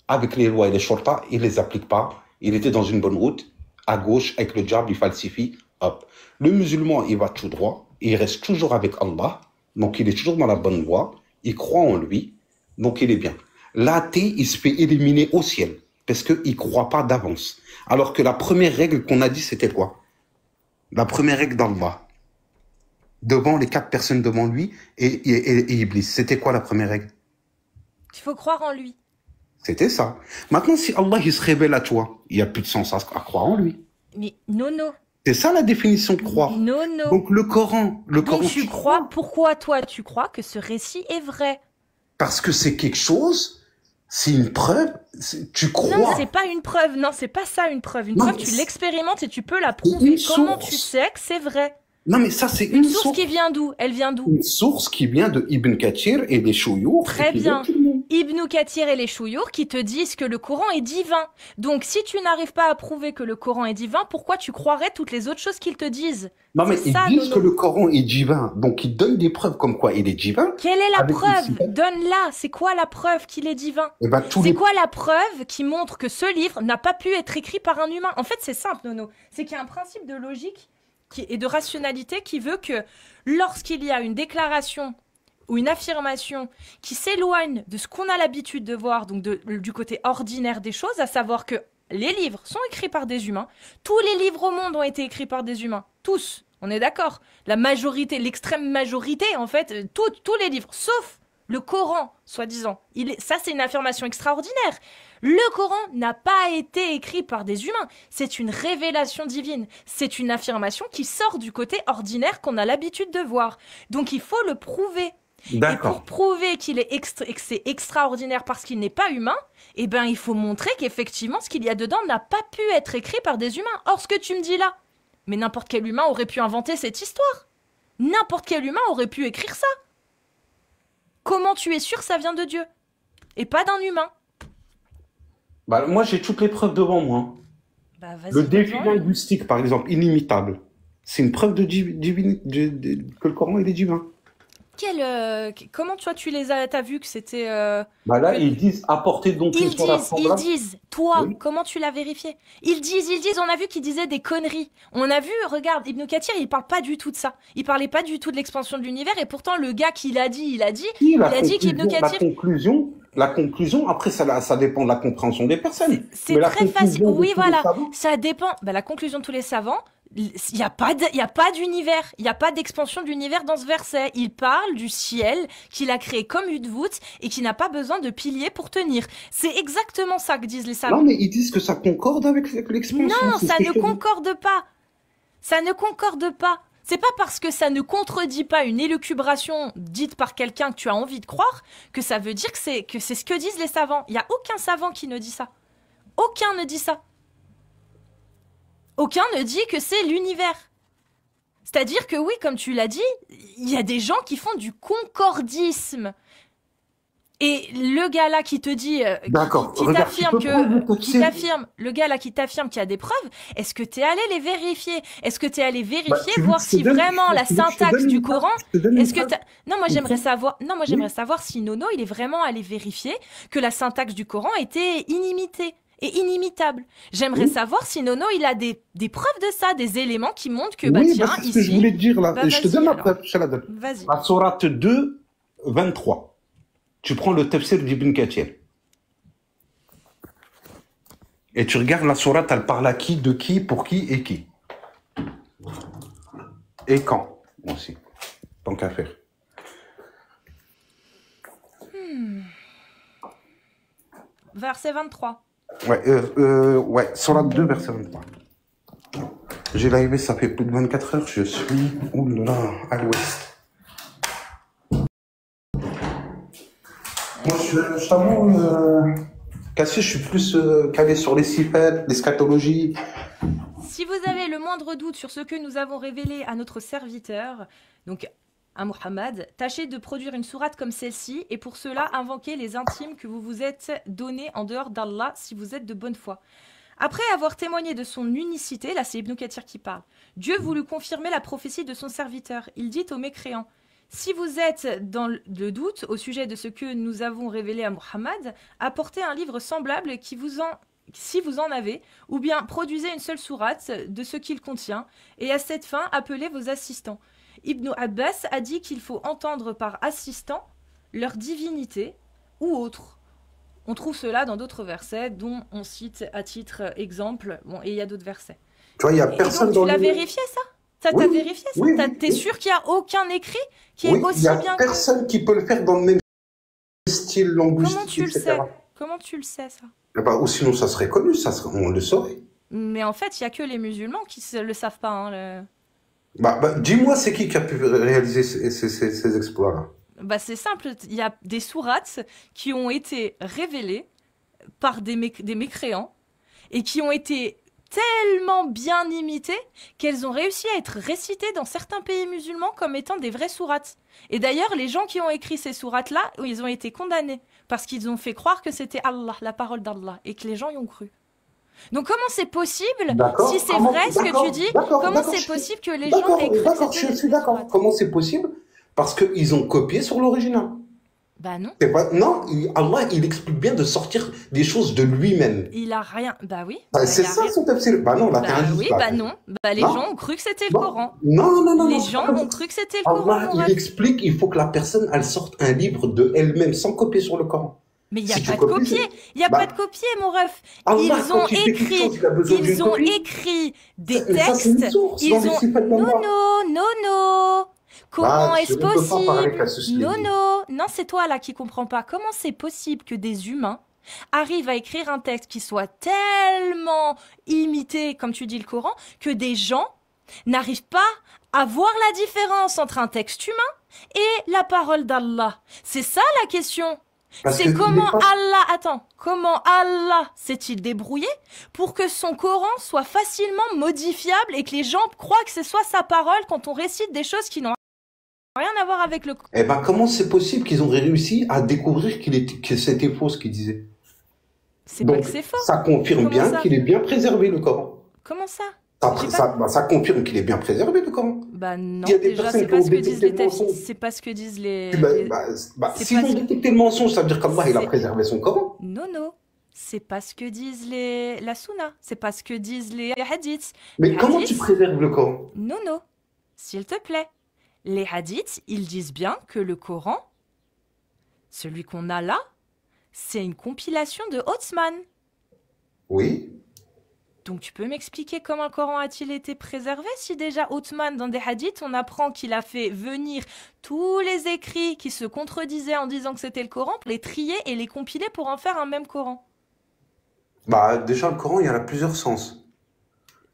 avec les lois et les shortas, il les applique pas. Il était dans une bonne route, à gauche, avec le diable, il falsifie, hop. Le musulman, il va tout droit, il reste toujours avec Allah, donc il est toujours dans la bonne voie, il croit en lui, donc il est bien. L'athée, il se fait éliminer au ciel, parce qu'il ne croit pas d'avance. Alors que la première règle qu'on a dit, c'était quoi? La première règle d'Allah, devant les 4 personnes devant lui et Iblis. C'était quoi la première règle? Il faut croire en lui. C'était ça. Maintenant, si Allah il se révèle à toi, il n'y a plus de sens à croire en lui. Mais nono. C'est ça la définition de croire. Nono. Donc le Coran, Donc tu crois, pourquoi toi tu crois que ce récit est vrai? Parce que c'est quelque chose, c'est une preuve, tu crois. Non, c'est pas une preuve, non, c'est pas ça une preuve. Une Non, preuve, mais tu c'est- l'expérimentes et tu peux la C'est prouver. une Comment source. tu sais que c'est vrai? Non mais ça c'est Une source qui vient d'où? Elle vient d'où? une source qui vient de Ibn Kathir et des Chouyours. Très bien. Ibn Kathir et les Chouyours qui te disent que le Coran est divin. Donc si tu n'arrives pas à prouver que le Coran est divin, pourquoi tu croirais toutes les autres choses qu'ils te disent? Non mais C'est ils ça, disent Nono. que le Coran est divin, donc ils donnent des preuves comme quoi il est divin. Quelle est la Avec preuve? les citations. Donne-la. C'est quoi la preuve qu'il est divin? Et ben tous C'est les quoi la preuve qui montre que ce livre n'a pas pu être écrit par un humain? En fait, c'est simple, Nono. C'est qu'il y a un principe de logique et de rationalité qui veut que lorsqu'il y a une déclaration ou une affirmation qui s'éloigne de ce qu'on a l'habitude de voir, donc du côté ordinaire des choses, à savoir que les livres sont écrits par des humains, tous les livres au monde ont été écrits par des humains, tous, on est d'accord. La majorité, l'extrême majorité, en fait, tous les livres, sauf le Coran, soi-disant. Ça, c'est une affirmation extraordinaire. Le Coran n'a pas été écrit par des humains. C'est une révélation divine. C'est une affirmation qui sort du côté ordinaire qu'on a l'habitude de voir. Donc, il faut le prouver. Et pour D'accord. prouver qu'il est que c'est extraordinaire parce qu'il n'est pas humain, eh ben, il faut montrer qu'effectivement, ce qu'il y a dedans n'a pas pu être écrit par des humains. Or, ce que tu me dis là, mais n'importe quel humain aurait pu inventer cette histoire. N'importe quel humain aurait pu écrire ça. Comment tu es sûr que ça vient de Dieu et pas d'un humain? Bah, moi j'ai toutes les preuves devant moi. Bah vas-y, Le défi devant. linguistique par exemple, inimitable. C'est une preuve que le Coran il est divin. Comment toi tu les as, t'as vu que c'était Bah là, que- ils disent apporter donc Ils sur la disent, semblable. toi, Oui. comment tu l'as vérifié? Ils disent, on a vu qu'ils disaient des conneries. On a vu, regarde, Ibn Kathir, il parle pas du tout de ça. Il parlait pas du tout de l'expansion de l'univers, et pourtant, le gars qui l'a dit, il a dit qu'Ibn Kathir... La conclusion, après ça dépend de la compréhension des personnes. C'est Mais la très facile. conclusion de Oui, tous les voilà. savants, Ça dépend. Bah, la conclusion de tous les savants, il n'y a pas d'univers. Il n'y a pas d'expansion de l'univers dans ce verset. Il parle du ciel qu'il a créé comme une voûte et qui n'a pas besoin de piliers pour tenir. C'est exactement ça que disent les savants. Non, mais ils disent que ça concorde avec l'expansion. Non, c'est ce ça que ne je te dis. concorde pas. Ça ne concorde pas. C'est pas parce que ça ne contredit pas une élucubration dite par quelqu'un que tu as envie de croire que ça veut dire que c'est ce que disent les savants. Il n'y a aucun savant qui ne dit ça. Aucun ne dit ça. Aucun ne dit que c'est l'univers. C'est-à-dire que oui, comme tu l'as dit, il y a des gens qui font du concordisme. Et le gars là qui te dit, D'accord. qui Regarde, tu t'affirme peux prendre le qui tafsir. t'affirme, le gars là qui t'affirme qu'il y a des preuves, est-ce que t'es allé les vérifier? Est-ce que t'es allé Bah, vérifier, tu veux voir que je te si donne, vraiment la tu veux que je te syntaxe donne du une preuve? Coran, Je te donne une est-ce que preuve. non, moi Une j'aimerais preuve. savoir, non, moi j'aimerais Oui. savoir si Nono, il est vraiment allé vérifier que la syntaxe du Coran était inimitée et inimitable. J'aimerais Oui. savoir si Nono, il a des preuves de ça, des éléments qui montrent que, bah Oui, tiens, c'est ce que je ici, voulais te dire là. bah Je te vas-y donne la alors, preuve, je te la donne. vas-y. La sourate 2, 23. Tu prends le tafsir d'Ibn Kathir. Et tu regardes la sourate, elle parle à qui, de qui, pour qui et qui. Et quand aussi. Tant qu'à faire. Verset 23. Ouais, sourate 2, verset 23. J'ai live, ça fait plus de 24 heures, je suis, oulala, à l'ouest. Moi, je t'avoue, Cassius, je suis plus calé sur les sifat, l'eschatologie. Si vous avez le moindre doute sur ce que nous avons révélé à notre serviteur, donc à Muhammad, tâchez de produire une sourate comme celle-ci et pour cela invoquez les intimes que vous vous êtes donnés en dehors d'Allah si vous êtes de bonne foi. Après avoir témoigné de son unicité, là c'est Ibn Kathir qui parle, Dieu voulut confirmer la prophétie de son serviteur. Il dit aux mécréants, si vous êtes dans le doute au sujet de ce que nous avons révélé à Muhammad, apportez un livre semblable si vous en avez, ou bien produisez une seule sourate de ce qu'il contient, et à cette fin, appelez vos assistants. Ibn Abbas a dit qu'il faut entendre par assistant leur divinité ou autre. On trouve cela dans d'autres versets, dont on cite à titre exemple, bon, et il y a d'autres versets. Tu vois, il n'y a Et personne donc, dans tu l'as le... vérifié ça? T'as Oui, vérifié ça? oui, T'es oui. sûr qu'il n'y a aucun écrit qui est Oui, il aussi n'y a bien que... personne qui peut le faire dans le même style Comment linguistique, tu le etc. sais? Comment tu le sais, ça? Ou sinon, ça serait connu, on le saurait. Mais en fait, il n'y a que les musulmans qui ne le savent pas. Hein, Dis-moi, c'est qui a pu réaliser ces exploits-là? c'est simple, il y a des sourates qui ont été révélées par des mécréants et qui ont été tellement bien imitées qu'elles ont réussi à être récitées dans certains pays musulmans comme étant des vraies sourates. Et d'ailleurs, les gens qui ont écrit ces sourates-là, ils ont été condamnés parce qu'ils ont fait croire que c'était Allah, la parole d'Allah, et que les gens y ont cru. Donc comment c'est possible, si c'est vrai ce que tu dis, comment c'est possible que les gens aient cru que c'était je suis d'accord. sourates? Comment c'est possible? Parce qu'ils ont copié sur l'original. Bah non. Non, Allah, il explique bien de sortir des choses de lui-même. Il a rien. Bah oui. C'est ça son tafsir. Bah non, là, t'es injuste. Oui, bah non. Bah les gens ont cru que c'était le Coran. Non. Les gens ont cru que c'était le Coran. Allah, il explique, il faut que la personne, elle sorte un livre de elle-même, sans copier sur le Coran. Mais il n'y a pas de copier. Il n'y a pas de copier, mon ref. Ils ont écrit des textes. Non. Comment est-ce possible? Non, c'est toi là qui comprends pas. Comment c'est possible que des humains arrivent à écrire un texte qui soit tellement imité, comme tu dis le Coran, que des gens n'arrivent pas à voir la différence entre un texte humain et la parole d'Allah? C'est ça la question. C'est comment Allah s'est-il débrouillé pour que son Coran soit facilement modifiable et que les gens croient que ce soit sa parole quand on récite des choses qui n'ont rien à voir avec le Coran? Eh ben, comment c'est possible qu'ils ont réussi à découvrir que c'était faux ce qu'ils disaient? C'est pas que c'est faux. Ça confirme bien qu'il est bien préservé, le Coran. Comment ça? Ça confirme qu'il est bien préservé, le Coran. Bah non, déjà, c'est pas ce que disent les textes. C'est pas ce que disent les... S'ils ont détecté le mensonge, ça veut dire qu'Allah, il a préservé son Coran. Non. C'est pas ce que disent la Sunna. C'est pas ce que disent les hadiths. Mais comment tu préserves le Coran? Non. S'il te plaît. Les hadiths, ils disent bien que le Coran, celui qu'on a là, c'est une compilation de Othman. Oui. Donc tu peux m'expliquer comment le Coran a-t-il été préservé si déjà Othman, dans des hadiths, on apprend qu'il a fait venir tous les écrits qui se contredisaient en disant que c'était le Coran, pour les trier et les compiler pour en faire un même Coran? Déjà, le Coran, il y en a plusieurs sens.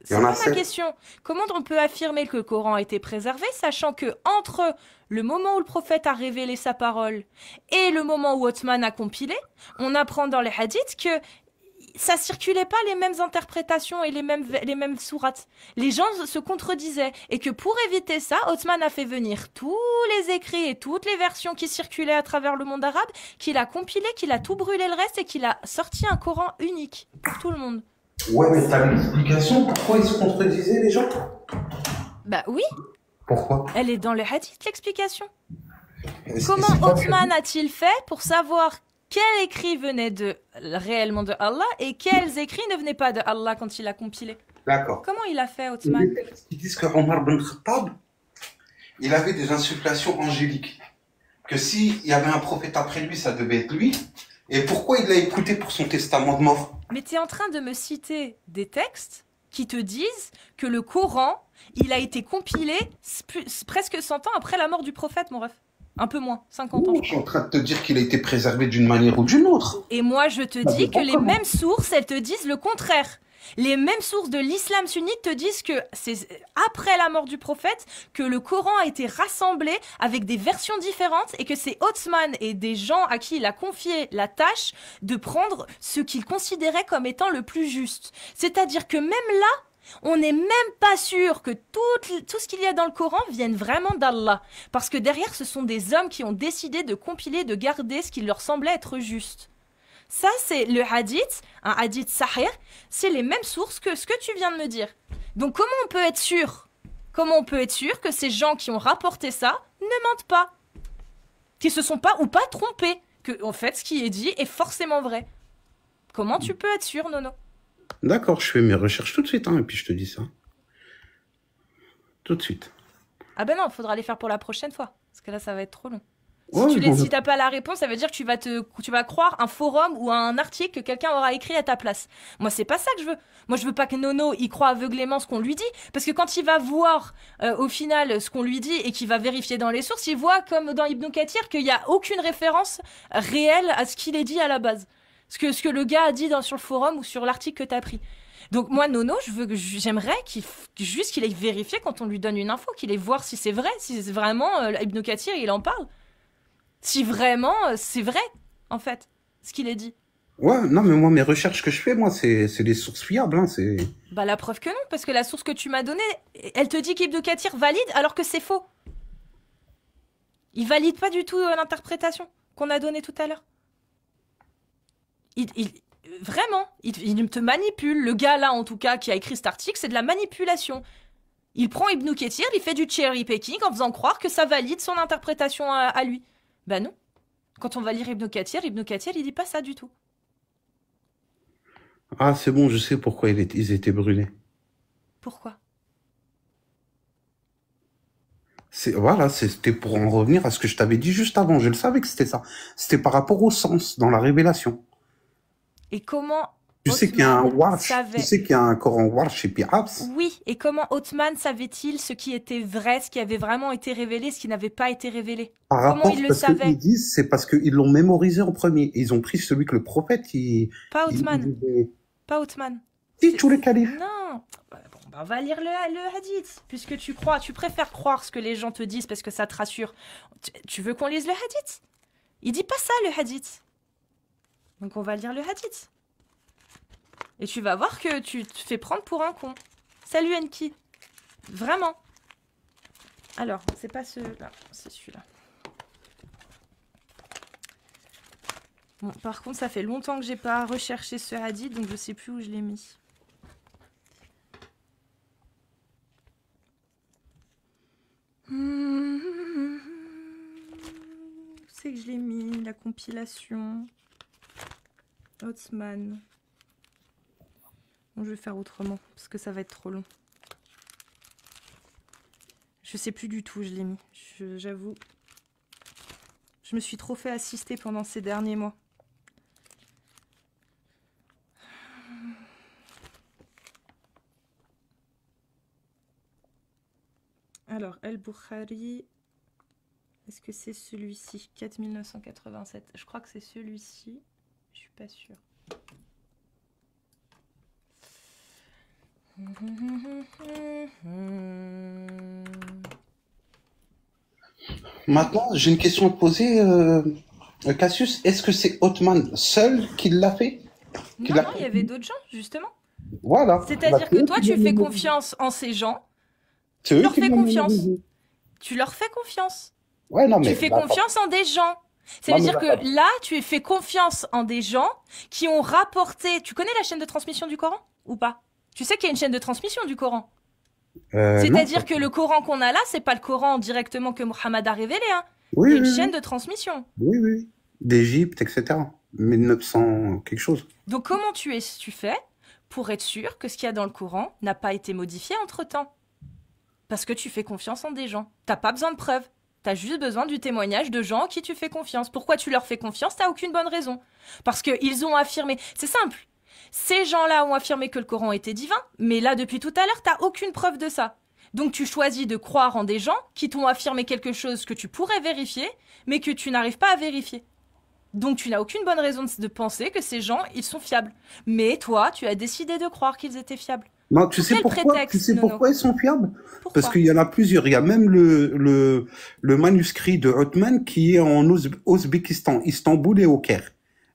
C'est pas ma question. Comment on peut affirmer que le Coran a été préservé, sachant que entre le moment où le prophète a révélé sa parole et le moment où Othman a compilé, on apprend dans les hadiths que ça circulait pas les mêmes interprétations et les mêmes sourates. Les gens se contredisaient. Et que pour éviter ça, Othman a fait venir tous les écrits et toutes les versions qui circulaient à travers le monde arabe, qu'il a compilé, qu'il a tout brûlé le reste et qu'il a sorti un Coran unique pour tout le monde. Ouais, mais t'as l'explication pourquoi ils se contredisaient, les gens? Bah oui. Pourquoi? Elle est dans le hadith, l'explication. Est-ce Comment que c'est pas Othman a-t-il fait pour savoir quels écrits venaient réellement de Allah et quels écrits ne venaient pas de Allah quand il a compilé? D'accord. Comment il a fait, Il y a Othman? des textes qui disent que Omar ben Khattab, il avait des insufflations angéliques. Que s'il y avait un prophète après lui, ça devait être lui. Et pourquoi il l'a écouté pour son testament de mort? Mais tu es en train de me citer des textes qui te disent que le Coran, il a été compilé presque 100 ans après la mort du prophète, mon ref. Un peu moins, 50 ans. Je suis en train de te dire qu'il a été préservé d'une manière ou d'une autre. Et moi, je te dis que les mêmes sources, elles te disent le contraire. Les mêmes sources de l'islam sunnite te disent que c'est après la mort du prophète que le Coran a été rassemblé avec des versions différentes et que c'est Othman et des gens à qui il a confié la tâche de prendre ce qu'il considérait comme étant le plus juste. C'est-à-dire que même là, on n'est même pas sûr que tout ce qu'il y a dans le Coran vienne vraiment d'Allah. Parce que derrière, ce sont des hommes qui ont décidé de compiler, de garder ce qui leur semblait être juste. Ça, c'est le hadith, un hadith sahih, c'est les mêmes sources que ce que tu viens de me dire. Donc comment on peut être sûr? Comment on peut être sûr que ces gens qui ont rapporté ça ne mentent pas? Qu'ils se sont pas ou pas trompés? Que, en fait, ce qui est dit est forcément vrai. Comment tu peux être sûr, Nono? D'accord, je fais mes recherches tout de suite, hein, et puis je te dis ça. Tout de suite. Ah ben non, il faudra les faire pour la prochaine fois. Parce que là, ça va être trop long. Ouais, Si t'as pas la réponse, ça veut dire que tu vas croire un forum ou un article que quelqu'un aura écrit à ta place. Moi, c'est pas ça que je veux. Moi, je veux pas que Nono y croit aveuglément ce qu'on lui dit, parce que quand il va voir au final ce qu'on lui dit et qu'il va vérifier dans les sources, il voit comme dans Ibn Kathir qu'il y a aucune référence réelle à ce qu'il est dit à la base. Ce que le gars a dit sur le forum ou sur l'article que t'as pris. Donc moi, Nono, j'aimerais qu'il aille vérifier quand on lui donne une info, qu'il aille voir si c'est vrai, si c'est vraiment Ibn Kathir, il en parle. Si vraiment c'est vrai, en fait, ce qu'il est dit. Ouais, non, mais moi, mes recherches que je fais, moi, c'est des sources fiables, hein, c'est... Bah la preuve que non, parce que la source que tu m'as donnée, elle te dit qu'Ibn Kathir valide alors que c'est faux. Il valide pas du tout l'interprétation qu'on a donnée tout à l'heure. Vraiment, il te manipule. Le gars là, en tout cas, qui a écrit cet article, c'est de la manipulation. Il prend Ibn Kathir, il fait du cherry picking en faisant croire que ça valide son interprétation à lui. Bah non. Quand on va lire Ibn Kathir, il dit pas ça du tout. Ah, c'est bon, je sais pourquoi ils étaient brûlés. Pourquoi? Voilà, c'était pour en revenir à ce que je t'avais dit juste avant. Je le savais que c'était ça. C'était par rapport au sens dans la révélation. Et comment Tu sais qu'il y a un Warsh, savait... tu sais qu'il y a un Coran Warsh chez Piraps. Oui, et comment Othman savait-il ce qui était vrai, ce qui avait vraiment été révélé, ce qui n'avait pas été révélé? Comment il le savait? Ce qu'ils disent, c'est parce qu'ils l'ont mémorisé en premier. Ils ont pris celui que le prophète, Pas Othman. Pas Othman. Si, tous les califes. Non. Bon, on va lire le hadith, puisque tu préfères croire ce que les gens te disent parce que ça te rassure. Tu veux qu'on lise le hadith? Il dit pas ça, le hadith. Donc on va lire le hadith. Et tu vas voir que tu te fais prendre pour un con. Salut Enki. Vraiment. Alors, c'est pas celui-là, c'est celui-là. Bon, par contre, ça fait longtemps que j'ai pas recherché ce hadith, donc je sais plus où je l'ai mis. C'est que je l'ai mis, la compilation. Othman. Bon, je vais faire autrement, parce que ça va être trop long. Je sais plus du tout où je l'ai mis, j'avoue. Je me suis trop fait assister pendant ces derniers mois. Alors, El-Bukhari, est-ce que c'est celui-ci? 4987. Je crois que c'est celui-ci. Je suis pas sûre. Maintenant, j'ai une question à te poser, Cassius. Est-ce que c'est Othman seul qui l'a fait? Qui Non, l'a non, il y avait d'autres gens, justement. Voilà. Bah, C'est-à-dire c'est que eux toi, qui tu l'ont fais mémorisé. confiance en ces gens, C'est tu eux leur qui fais l'ont confiance. mémorisé. Tu leur fais confiance. Ouais, non, Tu mais fais là, attends. confiance en des gens. Ça Non, veut mais dire là, que là, tu fais confiance en des gens qui ont rapporté. Tu connais la chaîne de transmission du Coran ou pas? Tu sais qu'il y a une chaîne de transmission du Coran. non, C'est-à-dire que le Coran qu'on a là, c'est pas le Coran directement que Mohammed a révélé, hein. Il oui, y a une oui, chaîne oui. de transmission. Oui, oui. D'Égypte, etc. 1900 quelque chose. Donc comment tu fais pour être sûr que ce qu'il y a dans le Coran n'a pas été modifié entre-temps? Parce que tu fais confiance en des gens. T'as pas besoin de preuves. T'as juste besoin du témoignage de gens en qui tu fais confiance. Pourquoi tu leur fais confiance? T'as aucune bonne raison. Parce qu'ils ont affirmé. C'est simple. Ces gens-là ont affirmé que le Coran était divin, mais là, depuis tout à l'heure, t'as aucune preuve de ça. Donc tu choisis de croire en des gens qui t'ont affirmé quelque chose que tu pourrais vérifier, mais que tu n'arrives pas à vérifier. Donc tu n'as aucune bonne raison de penser que ces gens, ils sont fiables. Mais toi, tu as décidé de croire qu'ils étaient fiables. Non, tu Sous sais quel pourquoi? Tu prétexte, sais Nono? pourquoi ils sont fiables? Parce Pourquoi? qu'il y en a plusieurs. Il y a même le manuscrit de Othman qui est en Ouzbékistan, Istanbul et au Caire.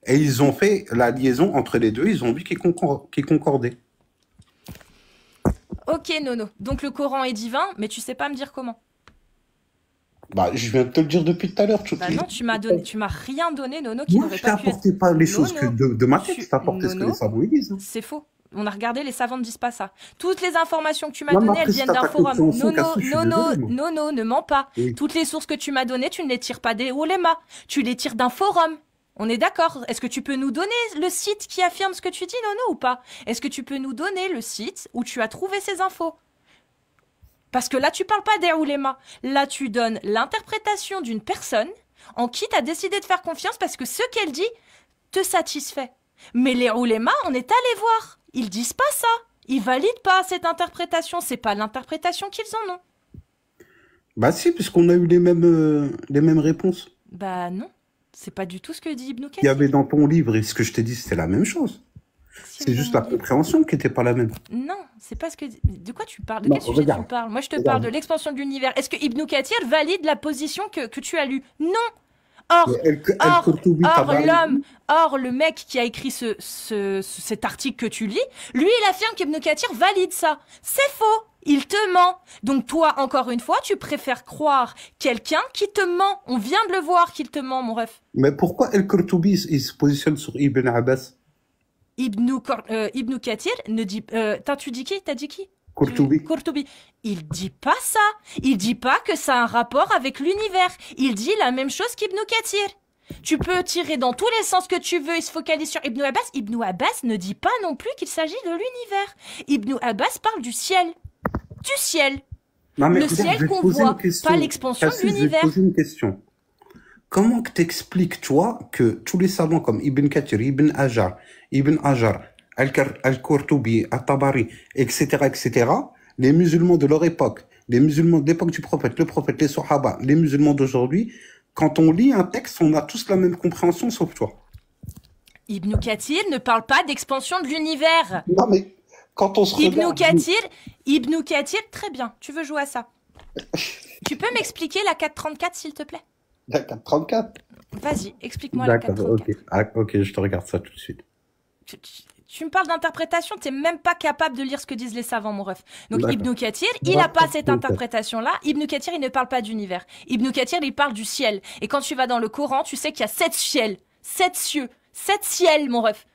Et ils ont fait la liaison entre les deux. Ils ont vu qu'ils concordaient. Ok, Nono. Donc le Coran est divin, mais tu sais pas me dire comment. Bah, je viens de te le dire depuis tout à l'heure. Bah non, tu m'as rien donné, Nono, qui Moi, n'aurait je t'ai pas pu être. apporté pas les choses que Nono, de ma tête. Je t'ai apporté ce que les Nono, savants ils disent. Hein. c'est faux. On a regardé, les savants ne disent pas ça. Toutes les informations que tu m'as Non, mais données, elles après, si viennent t'as d'un ta forum. compréhension Nono, cassée, je suis Nono, désolé, moi. Nono, ne mens pas. Oui. Toutes les sources que tu m'as données, tu ne les tires pas des oulémas. Tu les tires d'un forum. On est d'accord. Est-ce que tu peux nous donner le site qui affirme ce que tu dis, Nono, ou pas? Est-ce que tu peux nous donner le site où tu as trouvé ces infos? Parce que là, tu parles pas des oulémas. Là, tu donnes l'interprétation d'une personne en qui tu as décidé de faire confiance parce que ce qu'elle dit te satisfait. Mais les oulémas, on est allé voir. Ils disent pas ça. Ils valident pas cette interprétation. C'est pas l'interprétation qu'ils en ont. Bah si, puisqu'on a eu les mêmes réponses. Bah non. C'est pas du tout ce que dit Ibn Il y avait Kathir. dans ton livre et ce que je t'ai dit, c'était la même chose. Qu'est-ce qu'il y C'est avait juste dans la mon livre? compréhension qui n'était pas la même. Non, c'est pas ce que. De quoi tu parles? De Non, quel sujet tu regarde, parles? Moi, je te parle de regarde. l'expansion de l'univers. Est-ce que Ibn Kathir valide la position que tu as lue? Non. Mais Or, or, El-Kourtoubi, t'as or, validé. le mec qui a écrit cet article que tu lis, lui, il affirme qu'Ibn Kathir valide ça. C'est faux. Il te ment. Donc toi, encore une fois, tu préfères croire quelqu'un qui te ment. On vient de le voir qu'il te ment, mon ref. Mais pourquoi El-Kourtoubi, il se positionne sur Ibn Abbas? Ibn Kathir ne dit... tu dis qui? T'as dit qui? Kourtoubi. Courtoubi. Il dit pas ça. Il dit pas que ça a un rapport avec l'univers. Il dit la même chose qu'Ibn Kathir. Tu peux tirer dans tous les sens que tu veux et se focaliser sur Ibn Abbas. Ibn Abbas ne dit pas non plus qu'il s'agit de l'univers. Ibn Abbas parle du ciel. Du ciel. Non, mais Le regarde, je ciel vais te qu'on poser voit, une question. pas l'expansion de Cassis, je vais te l'univers. poser une question. Comment que t'expliques, toi, que tous les savants comme Ibn Kathir, Ibn Hajar, Al-Qurtubi, At-Tabari, etc., les musulmans de leur époque, les musulmans de l'époque du prophète, le prophète, les Sahaba, les musulmans d'aujourd'hui, quand on lit un texte, on a tous la même compréhension sauf toi. Ibn Kathir ne parle pas d'expansion de l'univers. Non, mais quand on se regarde... Ibn Kathir, très bien. Tu veux jouer à ça? Tu peux m'expliquer la 434, s'il te plaît? La 434. Vas-y, explique-moi la D'accord, 434. ok. Ah, ok, je te regarde ça tout de suite. Tu me parles d'interprétation, t'es même pas capable de lire ce que disent les savants, mon ref. Donc D'accord. Ibn Kathir, il n'a pas cette interprétation-là. Ibn Kathir, il ne parle pas d'univers. Ibn Kathir, il parle du ciel. Et quand tu vas dans le Coran, tu sais qu'il y a 7 ciels, 7 cieux, 7 ciels, mon ref.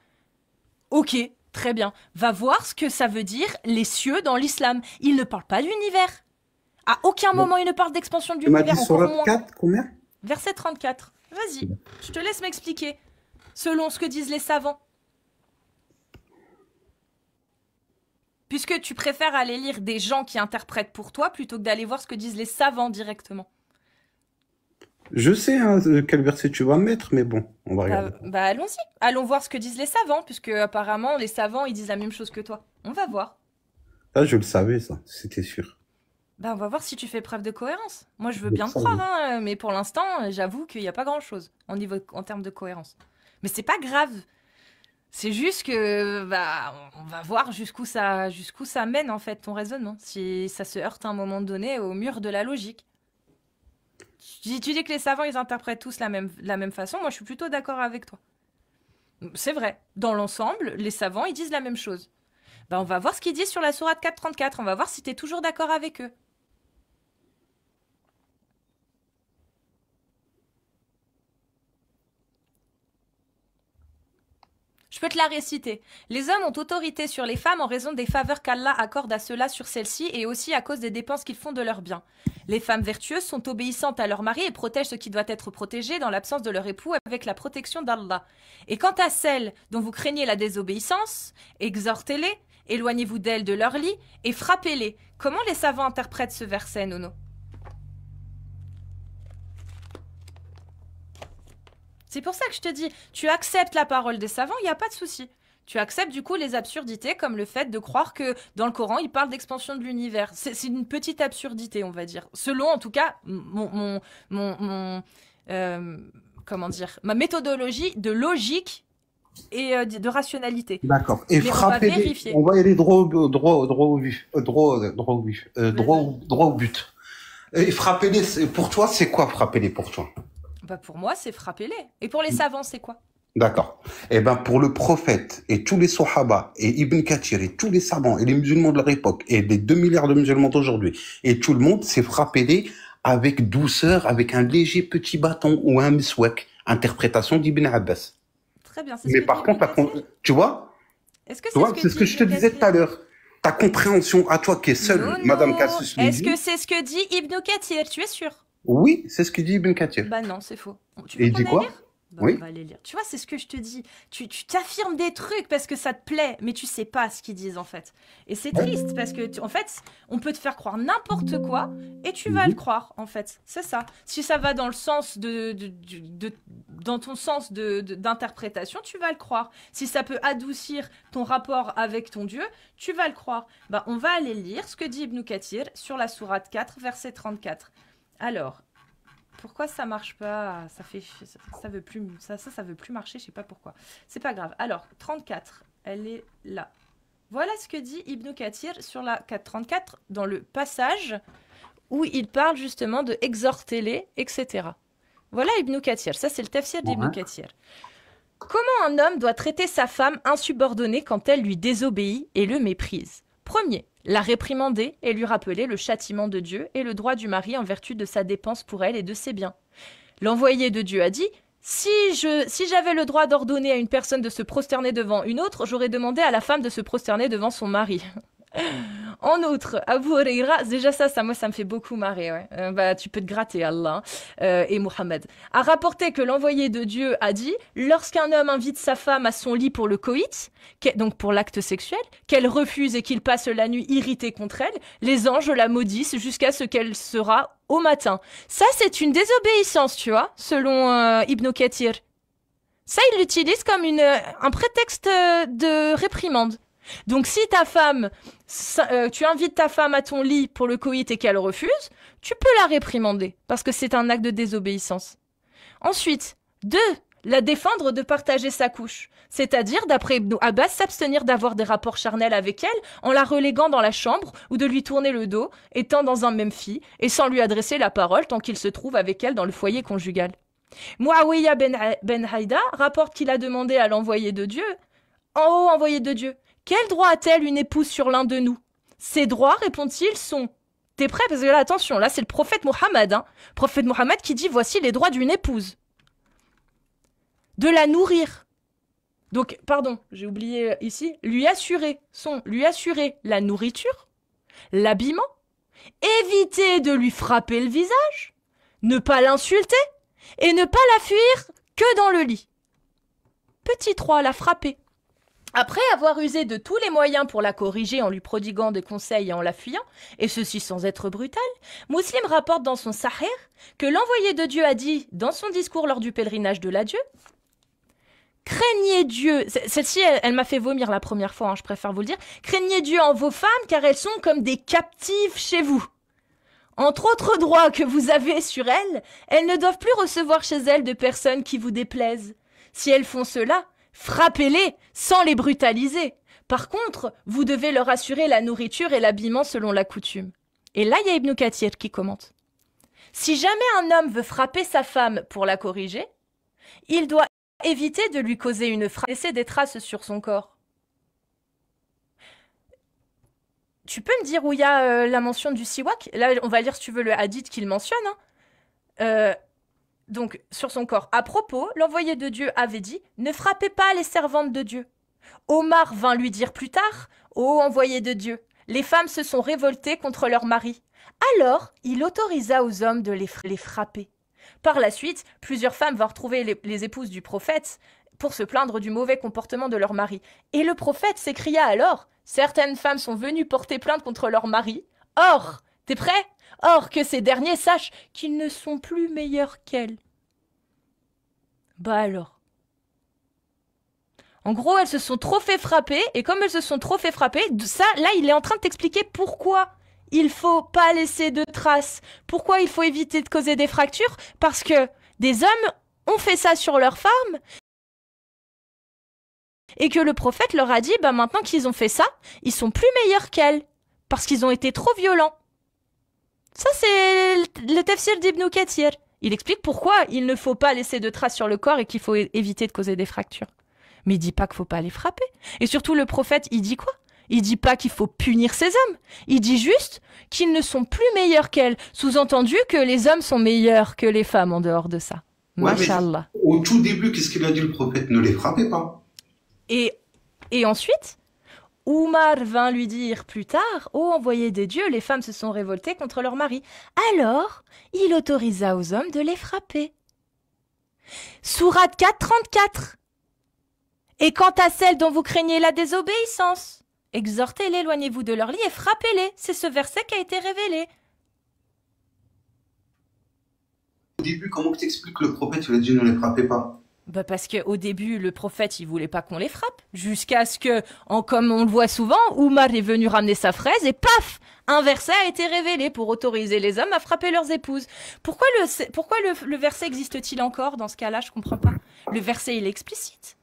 Ok, très bien. Va voir ce que ça veut dire, les cieux dans l'islam. Il ne parle pas d'univers. À aucun moment, il ne parle d'expansion de Tu m'as l'univers, dit sur encore la moins. 4, combien? Verset 34. Vas-y, je te laisse m'expliquer. Selon ce que disent les savants. Puisque tu préfères aller lire des gens qui interprètent pour toi plutôt que d'aller voir ce que disent les savants directement. Je sais hein, quel verset tu vas mettre, mais bon, on va regarder. Bah allons-y. Allons voir ce que disent les savants, puisque apparemment les savants ils disent la même chose que toi. On va voir. Ça, je le savais, ça, c'était sûr. Bah on va voir si tu fais preuve de cohérence. Moi je veux Je bien le te croire, savais. hein, mais pour l'instant j'avoue qu'il n'y a pas grand-chose en termes de cohérence. Mais c'est pas grave. C'est juste que bah on va voir jusqu'où ça mène en fait ton raisonnement. Si ça se heurte à un moment donné au mur de la logique. Tu dis que les savants ils interprètent tous la même façon. Moi je suis plutôt d'accord avec toi. C'est vrai. Dans l'ensemble, les savants, ils disent la même chose. Ben, on va voir ce qu'ils disent sur la sourate 434. On va voir si tu es toujours d'accord avec eux. Je peux te la réciter. Les hommes ont autorité sur les femmes en raison des faveurs qu'Allah accorde à ceux-là sur celles-ci et aussi à cause des dépenses qu'ils font de leurs biens. Les femmes vertueuses sont obéissantes à leur mari et protègent ce qui doit être protégé dans l'absence de leur époux avec la protection d'Allah. Et quant à celles dont vous craignez la désobéissance, exhortez-les, éloignez-vous d'elles de leur lit et frappez-les. Comment les savants interprètent ce verset, Nono? C'est pour ça que je te dis, tu acceptes la parole des savants, il n'y a pas de souci. Tu acceptes du coup les absurdités comme le fait de croire que dans le Coran, il parle d'expansion de l'univers. C'est une petite absurdité, on va dire. Selon, en tout cas, comment dire, ma méthodologie de logique et de rationalité. D'accord. Et Mais frapper, on va y aller droit au but. Et frapper les, pour toi, c'est quoi frapper les pour toi? Bah pour moi, c'est frapper-les. Et pour les savants, c'est quoi? D'accord. Eh ben, pour le prophète et tous les Sahaba et Ibn Kathir et tous les savants et les musulmans de leur époque et les 2 milliards de musulmans d'aujourd'hui et tout le monde, c'est frapper-les avec douceur, avec un léger petit bâton ou un miswak. Interprétation d'Ibn Abbas. Très bien. Mais par contre, tu vois, est-ce que c'est ce que je te disais tout à l'heure. Ta compréhension à toi qui est seule, Madame Cassius. Est-ce que c'est ce que dit Ibn Kathir? Tu es sûr? Oui, c'est ce que dit Ibn Kathir. Bah non, c'est faux. Tu et il dit quoi? Bah, oui. On va les lire. Tu vois, c'est ce que je te dis. Tu t'affirmes des trucs parce que ça te plaît, mais tu sais pas ce qu'ils disent en fait. Et c'est triste parce que, en fait, on peut te faire croire n'importe quoi et tu vas le croire en fait. C'est ça. Si ça va dans le sens dans ton sens d'interprétation, tu vas le croire. Si ça peut adoucir ton rapport avec ton Dieu, tu vas le croire. Bah, on va aller lire ce que dit Ibn Kathir sur la sourate 4, verset 34. Alors, pourquoi ça marche pas? Ça veut plus, ça veut plus marcher, je sais pas pourquoi. C'est pas grave. Alors, 34, elle est là. Voilà ce que dit Ibn Kathir sur la 434 dans le passage où il parle justement de exhorter-les, etc. Voilà Ibn Kathir, ça c'est le tafsir d'Ibn Kathir. Comment un homme doit traiter sa femme insubordonnée quand elle lui désobéit et le méprise? Premier, la réprimander et lui rappeler le châtiment de Dieu et le droit du mari en vertu de sa dépense pour elle et de ses biens. L'envoyé de Dieu a dit « Si j'avais le droit d'ordonner à une personne de se prosterner devant une autre, j'aurais demandé à la femme de se prosterner devant son mari. » En outre, Abu Huraira, déjà ça moi ça me fait beaucoup marrer. Ouais. Bah tu peux te gratter Allah et Mohammed a rapporté que l'envoyé de Dieu a dit lorsqu'un homme invite sa femme à son lit pour le coït, donc pour l'acte sexuel, qu'elle refuse et qu'il passe la nuit irrité contre elle, les anges la maudissent jusqu'à ce qu'elle sera au matin. Ça c'est une désobéissance, tu vois, selon Ibn Kathir. Ça il l'utilise comme un prétexte de réprimande. Donc si ta femme, tu invites ta femme à ton lit pour le coït et qu'elle refuse, tu peux la réprimander parce que c'est un acte de désobéissance. Ensuite, 2, la défendre de partager sa couche, c'est-à-dire d'après Ibn Abbas s'abstenir d'avoir des rapports charnels avec elle en la reléguant dans la chambre ou de lui tourner le dos, étant dans un même lit et sans lui adresser la parole tant qu'il se trouve avec elle dans le foyer conjugal. Muawiyah ben Haïda rapporte qu'il a demandé à l'envoyé de Dieu « En haut, envoyé de Dieu, quel droit a-t-elle une épouse sur l'un de nous? Ces droits, répond-il, sont... T'es prêt? Parce que là, attention, là, c'est le prophète Mohammed. Prophète Mohammed qui dit, voici les droits d'une épouse. De la nourrir. Donc, pardon, j'ai oublié ici. Lui assurer la nourriture, l'habillement, éviter de lui frapper le visage, ne pas l'insulter et ne pas la fuir que dans le lit. Petit 3, la frapper. Après avoir usé de tous les moyens pour la corriger en lui prodiguant des conseils et en la fuyant, et ceci sans être brutal, Muslim rapporte dans son Sahih que l'envoyé de Dieu a dit dans son discours lors du pèlerinage de l'adieu « Craignez Dieu » celle-ci, elle m'a fait vomir la première fois, je préfère vous le dire « Craignez Dieu en vos femmes car elles sont comme des captives chez vous. Entre autres droits que vous avez sur elles, elles ne doivent plus recevoir chez elles de personnes qui vous déplaisent. Si elles font cela, frappez-les sans les brutaliser. Par contre, vous devez leur assurer la nourriture et l'habillement selon la coutume. » Et là, il y a Ibn Kathir qui commente. Si jamais un homme veut frapper sa femme pour la corriger, il doit éviter de lui causer une frappe, laisser des traces sur son corps. Tu peux me dire où il y a la mention du siwak? Là, on va lire, si tu veux, le hadith qu'il mentionne. Donc, sur son corps. À propos, l'envoyé de Dieu avait dit « Ne frappez pas les servantes de Dieu ». Omar vint lui dire plus tard « Ô envoyé de Dieu, les femmes se sont révoltées contre leurs maris. » Alors, il autorisa aux hommes de les frapper. Par la suite, plusieurs femmes vinrent retrouver les épouses du prophète pour se plaindre du mauvais comportement de leur mari. Et le prophète s'écria alors « Certaines femmes sont venues porter plainte contre leur mari. Or, t'es prêt ? Or que ces derniers sachent qu'ils ne sont plus meilleurs qu'elles. » Bah alors. En gros, elles se sont trop fait frapper, et comme elles se sont trop fait frapper, ça, là, il est en train de t'expliquer pourquoi il faut pas laisser de traces, pourquoi il faut éviter de causer des fractures, parce que des hommes ont fait ça sur leurs femmes, et que le prophète leur a dit, bah maintenant qu'ils ont fait ça, ils sont plus meilleurs qu'elles, parce qu'ils ont été trop violents. Ça, c'est le tafsir d'Ibn Kathir. Il explique pourquoi il ne faut pas laisser de traces sur le corps et qu'il faut éviter de causer des fractures. Mais il dit pas qu'il faut pas les frapper. Et surtout, le prophète, il dit quoi? Il dit pas qu'il faut punir ces hommes. Il dit juste qu'ils ne sont plus meilleurs qu'elles. Sous-entendu que les hommes sont meilleurs que les femmes en dehors de ça. Ouais, Masha'Allah. Au tout début, qu'est-ce qu'il a dit le prophète? Ne les frappez pas. Et ensuite, Oumar vint lui dire plus tard, ô envoyé des dieux, les femmes se sont révoltées contre leur mari. Alors, il autorisa aux hommes de les frapper. Sourate 4, 34. Et quant à celles dont vous craignez la désobéissance, exhortez-les, éloignez-vous de leur lit et frappez-les. C'est ce verset qui a été révélé. Au début, comment tu expliques que le prophète il a dit ne les frappez pas? Bah parce qu'au début, le prophète, il voulait pas qu'on les frappe. Jusqu'à ce que, comme on le voit souvent, Oumar est venu ramener sa fraise et paf, un verset a été révélé pour autoriser les hommes à frapper leurs épouses. Pourquoi le verset existe-t-il encore dans ce cas-là? Je comprends pas. Le verset, il est explicite.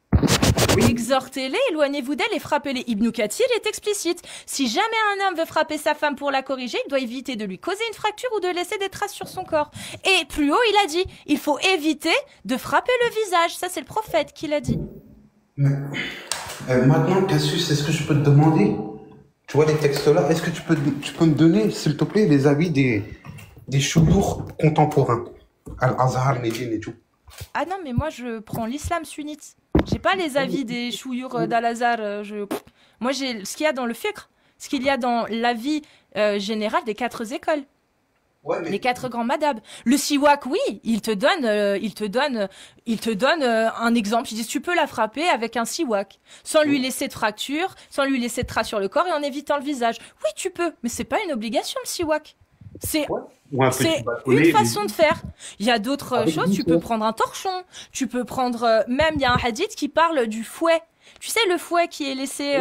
Oui. Exhortez-les, éloignez-vous d'elles et frappez-les. Ibn Kathir est explicite. Si jamais un homme veut frapper sa femme pour la corriger, il doit éviter de lui causer une fracture ou de laisser des traces sur son corps. Et plus haut, il a dit, il faut éviter de frapper le visage. Ça, c'est le prophète qui l'a dit. Maintenant, Cassius, est-ce que je peux te demander, tu vois les textes-là, est-ce que tu peux me donner, s'il te plaît, les avis des chouyours contemporains, Al-Azhar, Médine et tout? Ah non, mais moi, je prends l'islam sunnite. J'ai pas les avis des chouyours d'Al-Azhar. Moi, j'ai ce qu'il y a dans le fiqh, ce qu'il y a dans l'avis général des 4 écoles. Ouais, mais... Les 4 grands madhab. Le siwak, oui, il te donne un exemple. Il dit, tu peux la frapper avec un siwak, sans lui laisser de fracture, sans lui laisser de traces sur le corps et en évitant le visage. Oui, tu peux, mais c'est pas une obligation, le siwak. C'est une façon de faire. Il y a d'autres choses. Tu peux prendre un torchon. Tu peux prendre... même, il y a un hadith qui parle du fouet. Tu sais, le fouet qui est laissé...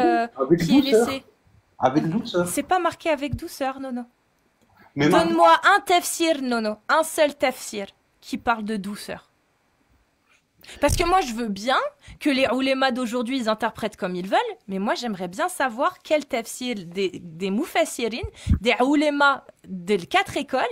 Avec douceur. C'est pas marqué avec douceur, non. Donne-moi un tafsir, non. Un seul tafsir qui parle de douceur. Parce que moi, je veux bien que les oulémas d'aujourd'hui, ils interprètent comme ils veulent, mais moi, j'aimerais bien savoir quel tafsir des mufassirin, des oulémas des 4 écoles,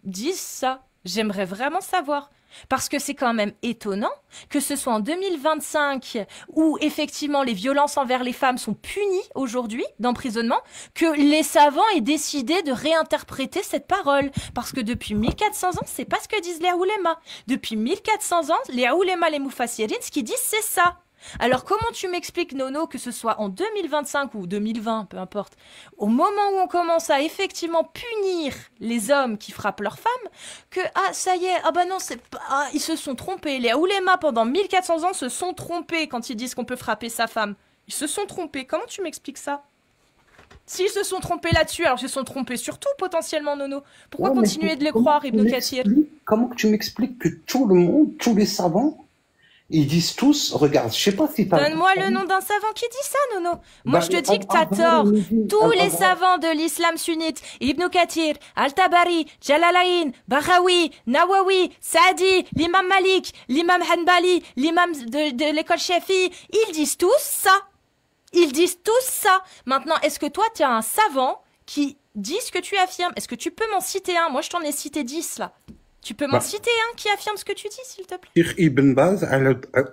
disent ça. J'aimerais vraiment savoir. Parce que c'est quand même étonnant que ce soit en 2025 où effectivement les violences envers les femmes sont punies aujourd'hui d'emprisonnement, que les savants aient décidé de réinterpréter cette parole. Parce que depuis 1400 ans, c'est pas ce que disent les oulémas. Depuis 1400 ans, les oulémas, les mufassirin, ce qu'ils disent, c'est ça. Alors comment tu m'expliques, Nono, que ce soit en 2025 ou 2020, peu importe, au moment où on commence à effectivement punir les hommes qui frappent leurs femmes, que ça y est, bah non, c'est pas, ils se sont trompés. Les oulémas pendant 1400 ans se sont trompés quand ils disent qu'on peut frapper sa femme. Ils se sont trompés. Comment tu m'expliques ça? S'ils se sont trompés là-dessus, alors ils se sont trompés sur tout potentiellement, Nono. Pourquoi continuer de les croire, Ibn Kathir? Comment que tu m'expliques que tout le monde, tous les savants, ils disent tous, regarde, je sais pas si t'as... Donne-moi le nom d'un savant qui dit ça, Nono. Moi, je te dis que t'as tort. Tous les savants de l'islam sunnite, Ibn Kathir, Al-Tabari, Jalalayn, Bahawi, Nawawi, Saadi, l'imam Malik, l'imam Hanbali, l'imam de l'école Shafi, ils disent tous ça. Ils disent tous ça. Maintenant, est-ce que toi, tu as un savant qui dit ce que tu affirmes? Est-ce que tu peux m'en citer un? Moi, je t'en ai cité 10, là. Tu peux m'en Bah, citer un qui affirme ce que tu dis, s'il te plaît? Cheikh Ibn Baz,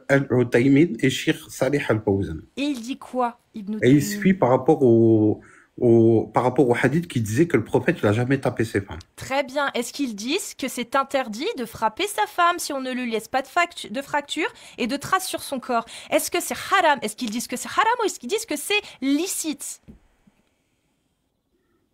Al-Uthaymin et Cheikh Salih Al-Fawzan. Et il dit quoi, Ibn Et il Taymiyyah? suit par rapport au hadith qui disait que le prophète n'a jamais tapé ses femmes. Très bien. Est-ce qu'ils disent que c'est interdit de frapper sa femme si on ne lui laisse pas de fracture et de traces sur son corps? Est-ce que c'est haram? Est-ce qu'ils disent que c'est haram ou est-ce qu'ils disent que c'est licite?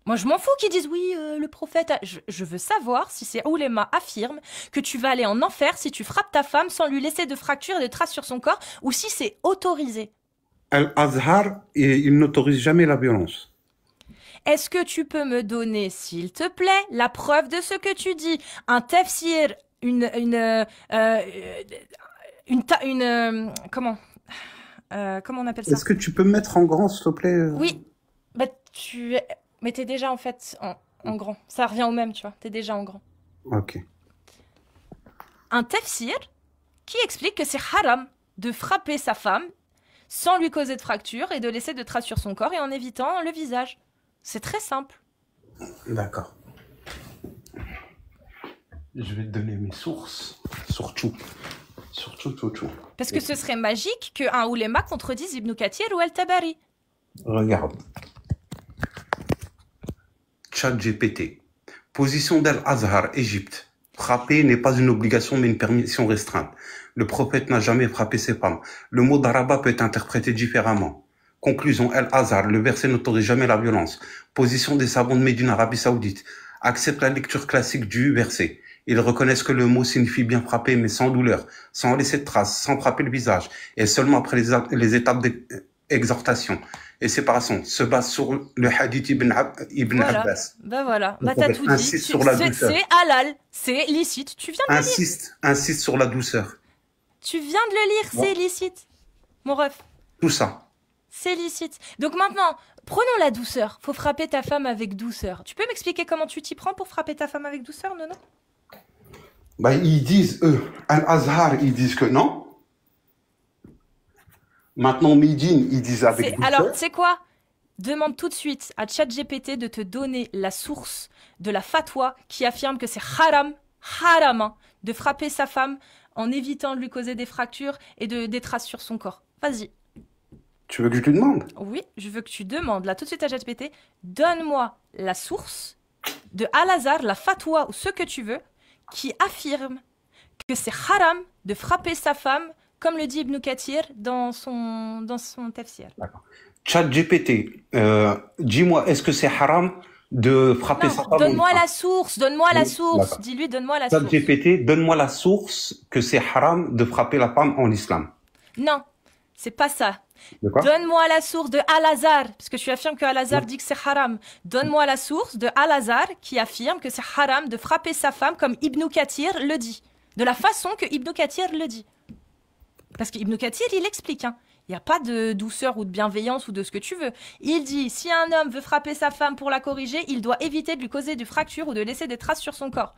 Moi, je m'en fous qu'ils disent oui, le prophète. Je veux savoir si ces oulémas affirment que tu vas aller en enfer si tu frappes ta femme sans lui laisser de fracture et de traces sur son corps ou si c'est autorisé. Al-Azhar, il n'autorise jamais la violence. Est-ce que tu peux me donner, s'il te plaît, la preuve de ce que tu dis? Un tafsir, comment on appelle ça? Est-ce que tu peux me mettre en grand, s'il te plaît? Oui, bah mais t'es déjà en fait en grand. Ça revient au même, tu vois. T'es déjà en grand. Ok. Un tafsir qui explique que c'est haram de frapper sa femme sans lui causer de fracture et de laisser de traces sur son corps et en évitant le visage. C'est très simple. D'accord. Je vais te donner mes sources. Surtout. Parce que ce serait magique qu'un ouléma contredise Ibn Kathir ou Al-Tabari. Regarde. ChatGPT. Position d'Al-Azhar, Égypte. Frapper n'est pas une obligation mais une permission restreinte. Le prophète n'a jamais frappé ses femmes. Le mot d'Araba peut être interprété différemment. Conclusion, Al-Azhar, le verset n'autorise jamais la violence. Position des savants de Médine, Arabie Saoudite. Accepte la lecture classique du verset. Ils reconnaissent que le mot signifie bien frapper, mais sans douleur, sans laisser de traces, sans frapper le visage, et seulement après les étapes d'exhortation et séparation, se base sur le hadith Ibn Voilà. Abbas. Bah voilà, Le bah t'as prophète tout dit. insiste sur la douceur. C'est halal, c'est licite. Tu viens de le lire. Insiste sur la douceur. Tu viens de le lire, Bon. c'est licite. Mon ref, Tout ça. c'est licite. Donc maintenant, prenons la douceur. Faut frapper ta femme avec douceur. Tu peux m'expliquer comment tu t'y prends pour frapper ta femme avec douceur, Nono? Bah, ils disent, eux, Al-Azhar, ils disent que non. Maintenant, Médine, ils disent avec douceur. Alors, tu sais quoi? Demande tout de suite à ChatGPT de te donner la source de la fatwa qui affirme que c'est haram, hein, de frapper sa femme en évitant de lui causer des fractures et des traces sur son corps. Vas-y. Tu veux que je te demande? Oui, je veux que tu demandes là tout de suite à ChatGPT, donne-moi la source de Al-Azhar, la fatwa ou ce que tu veux, qui affirme que c'est haram de frapper sa femme, comme le dit Ibn Kathir dans son tafsir. D'accord. ChatGPT, dis-moi, est-ce que c'est haram de frapper sa femme? Donne-moi la source, D'accord. Dis-lui, donne-moi la source. ChatGPT, donne-moi la source que c'est haram de frapper la femme en islam. Non, c'est pas ça. De quoi? Donne-moi la source de Al-Azhar, parce que tu affirmes que Al-Azhar dit que c'est haram. Donne-moi la source de Al-Azhar qui affirme que c'est haram de frapper sa femme comme Ibn Kathir le dit. De la façon que Ibn Kathir le dit. Parce qu'Ibn Kathir, il explique, hein. Il n'y a pas de douceur ou de bienveillance ou de ce que tu veux. Il dit, si un homme veut frapper sa femme pour la corriger, il doit éviter de lui causer des fractures ou de laisser des traces sur son corps.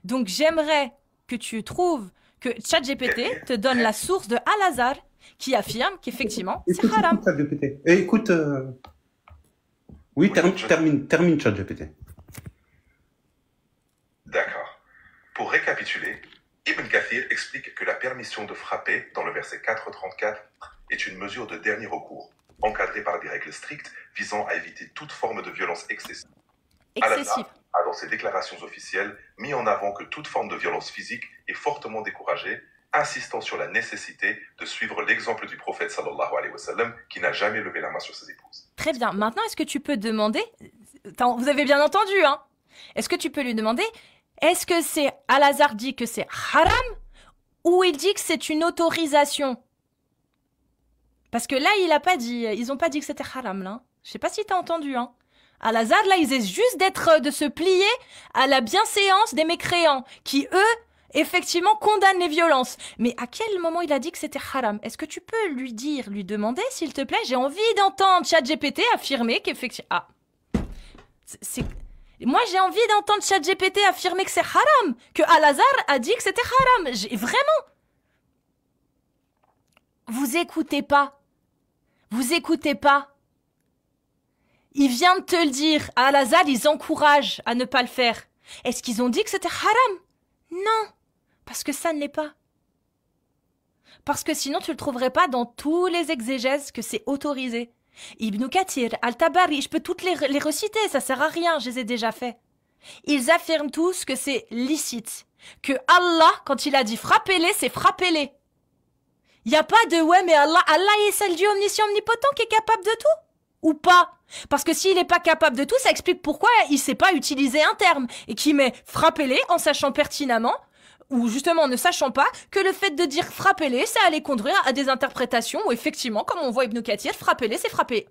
Donc j'aimerais que tu trouves que ChatGPT te donne la source de Al-Azhar qui affirme qu'effectivement, c'est haram. Écoute ChatGPT. Écoute, oui, termine ChatGPT. D'accord. Pour récapituler, Ibn Kathir explique que la permission de frapper dans le verset 4.34 est une mesure de dernier recours, encadrée par des règles strictes visant à éviter toute forme de violence excessive. Excessif. A dans ses déclarations officielles mis en avant que toute forme de violence physique est fortement découragée, insistant sur la nécessité de suivre l'exemple du prophète sallallahu alayhi wa sallam qui n'a jamais levé la main sur ses épouses. Très bien. Maintenant, est-ce que tu peux demander... Attends, vous avez bien entendu, hein? Est-ce que tu peux lui demander, est-ce que c'est Al-Azhar dit que c'est haram ou il dit que c'est une autorisation? Parce que là, ils ont pas dit que c'était haram, là. Je sais pas si t'as entendu, hein. Al-Azhar, là, ils essaient juste de se plier à la bienséance des mécréants qui, eux, effectivement, condamnent les violences. Mais à quel moment il a dit que c'était haram? Est-ce que tu peux lui demander, s'il te plaît? J'ai envie d'entendre ChatGPT affirmer qu'effectivement... Ah. Moi, j'ai envie d'entendre ChatGPT affirmer que c'est haram, que Al-Azhar a dit que c'était haram. Vraiment. Vous écoutez pas. Il vient de te le dire. À Al-Azhar, ils encouragent à ne pas le faire. Est-ce qu'ils ont dit que c'était haram? Non, parce que ça ne l'est pas. Parce que sinon tu le trouverais pas dans tous les exégèses que c'est autorisé. Ibn Kathir, Al-Tabari, je peux toutes les reciter, ça sert à rien, je les ai déjà fait. Ils affirment tous que c'est licite. Que Allah, quand il a dit frappez-les, c'est frappez-les. Il n'y a pas de ouais, mais Allah est le Dieu omniscient, omnipotent qui est capable de tout. Ou pas. Parce que s'il n'est pas capable de tout, ça explique pourquoi il ne sait pas utiliser un terme. Et qui met frappez-les en sachant pertinemment, ou justement en ne sachant pas, que le fait de dire frappez-les, ça allait conduire à des interprétations où effectivement, comme on voit Ibn Kathir, frappez-les, c'est frapper.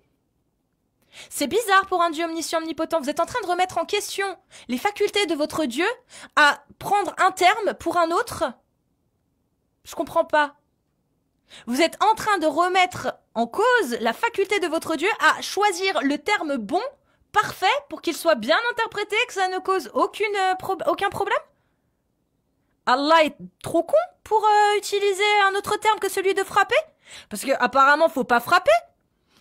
C'est bizarre pour un Dieu omniscient omnipotent. Vous êtes en train de remettre en question les facultés de votre Dieu à prendre un terme pour un autre. Je comprends pas. Vous êtes en train de remettre en cause la faculté de votre Dieu à choisir le terme bon, parfait, pour qu'il soit bien interprété, que ça ne cause aucun problème. Allah est trop con pour utiliser un autre terme que celui de frapper. Parce que apparemment, faut pas frapper.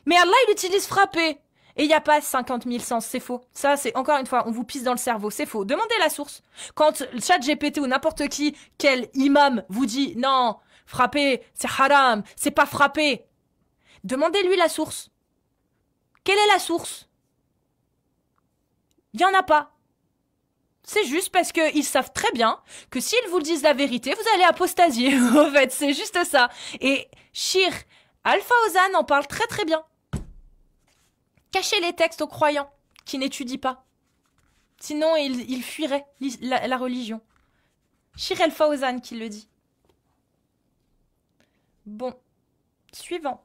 Mais Allah, il utilise frapper. Et il n'y a pas 50 000 sens, c'est faux. Ça, c'est encore une fois, on vous pisse dans le cerveau, c'est faux. Demandez la source. Quand ChatGPT ou n'importe qui, quel imam vous dit non, frapper, c'est haram, c'est pas frapper. Demandez-lui la source. Quelle est la source? Il n'y en a pas. C'est juste parce qu'ils savent très bien que s'ils vous disent la vérité, vous allez apostasier. En fait, c'est juste ça. Et Shir Al-Fawzan en parle très très bien. Cachez les textes aux croyants qui n'étudient pas. Sinon, ils fuiraient la religion. Shir Al-Fawzan qui le dit. Bon, suivant.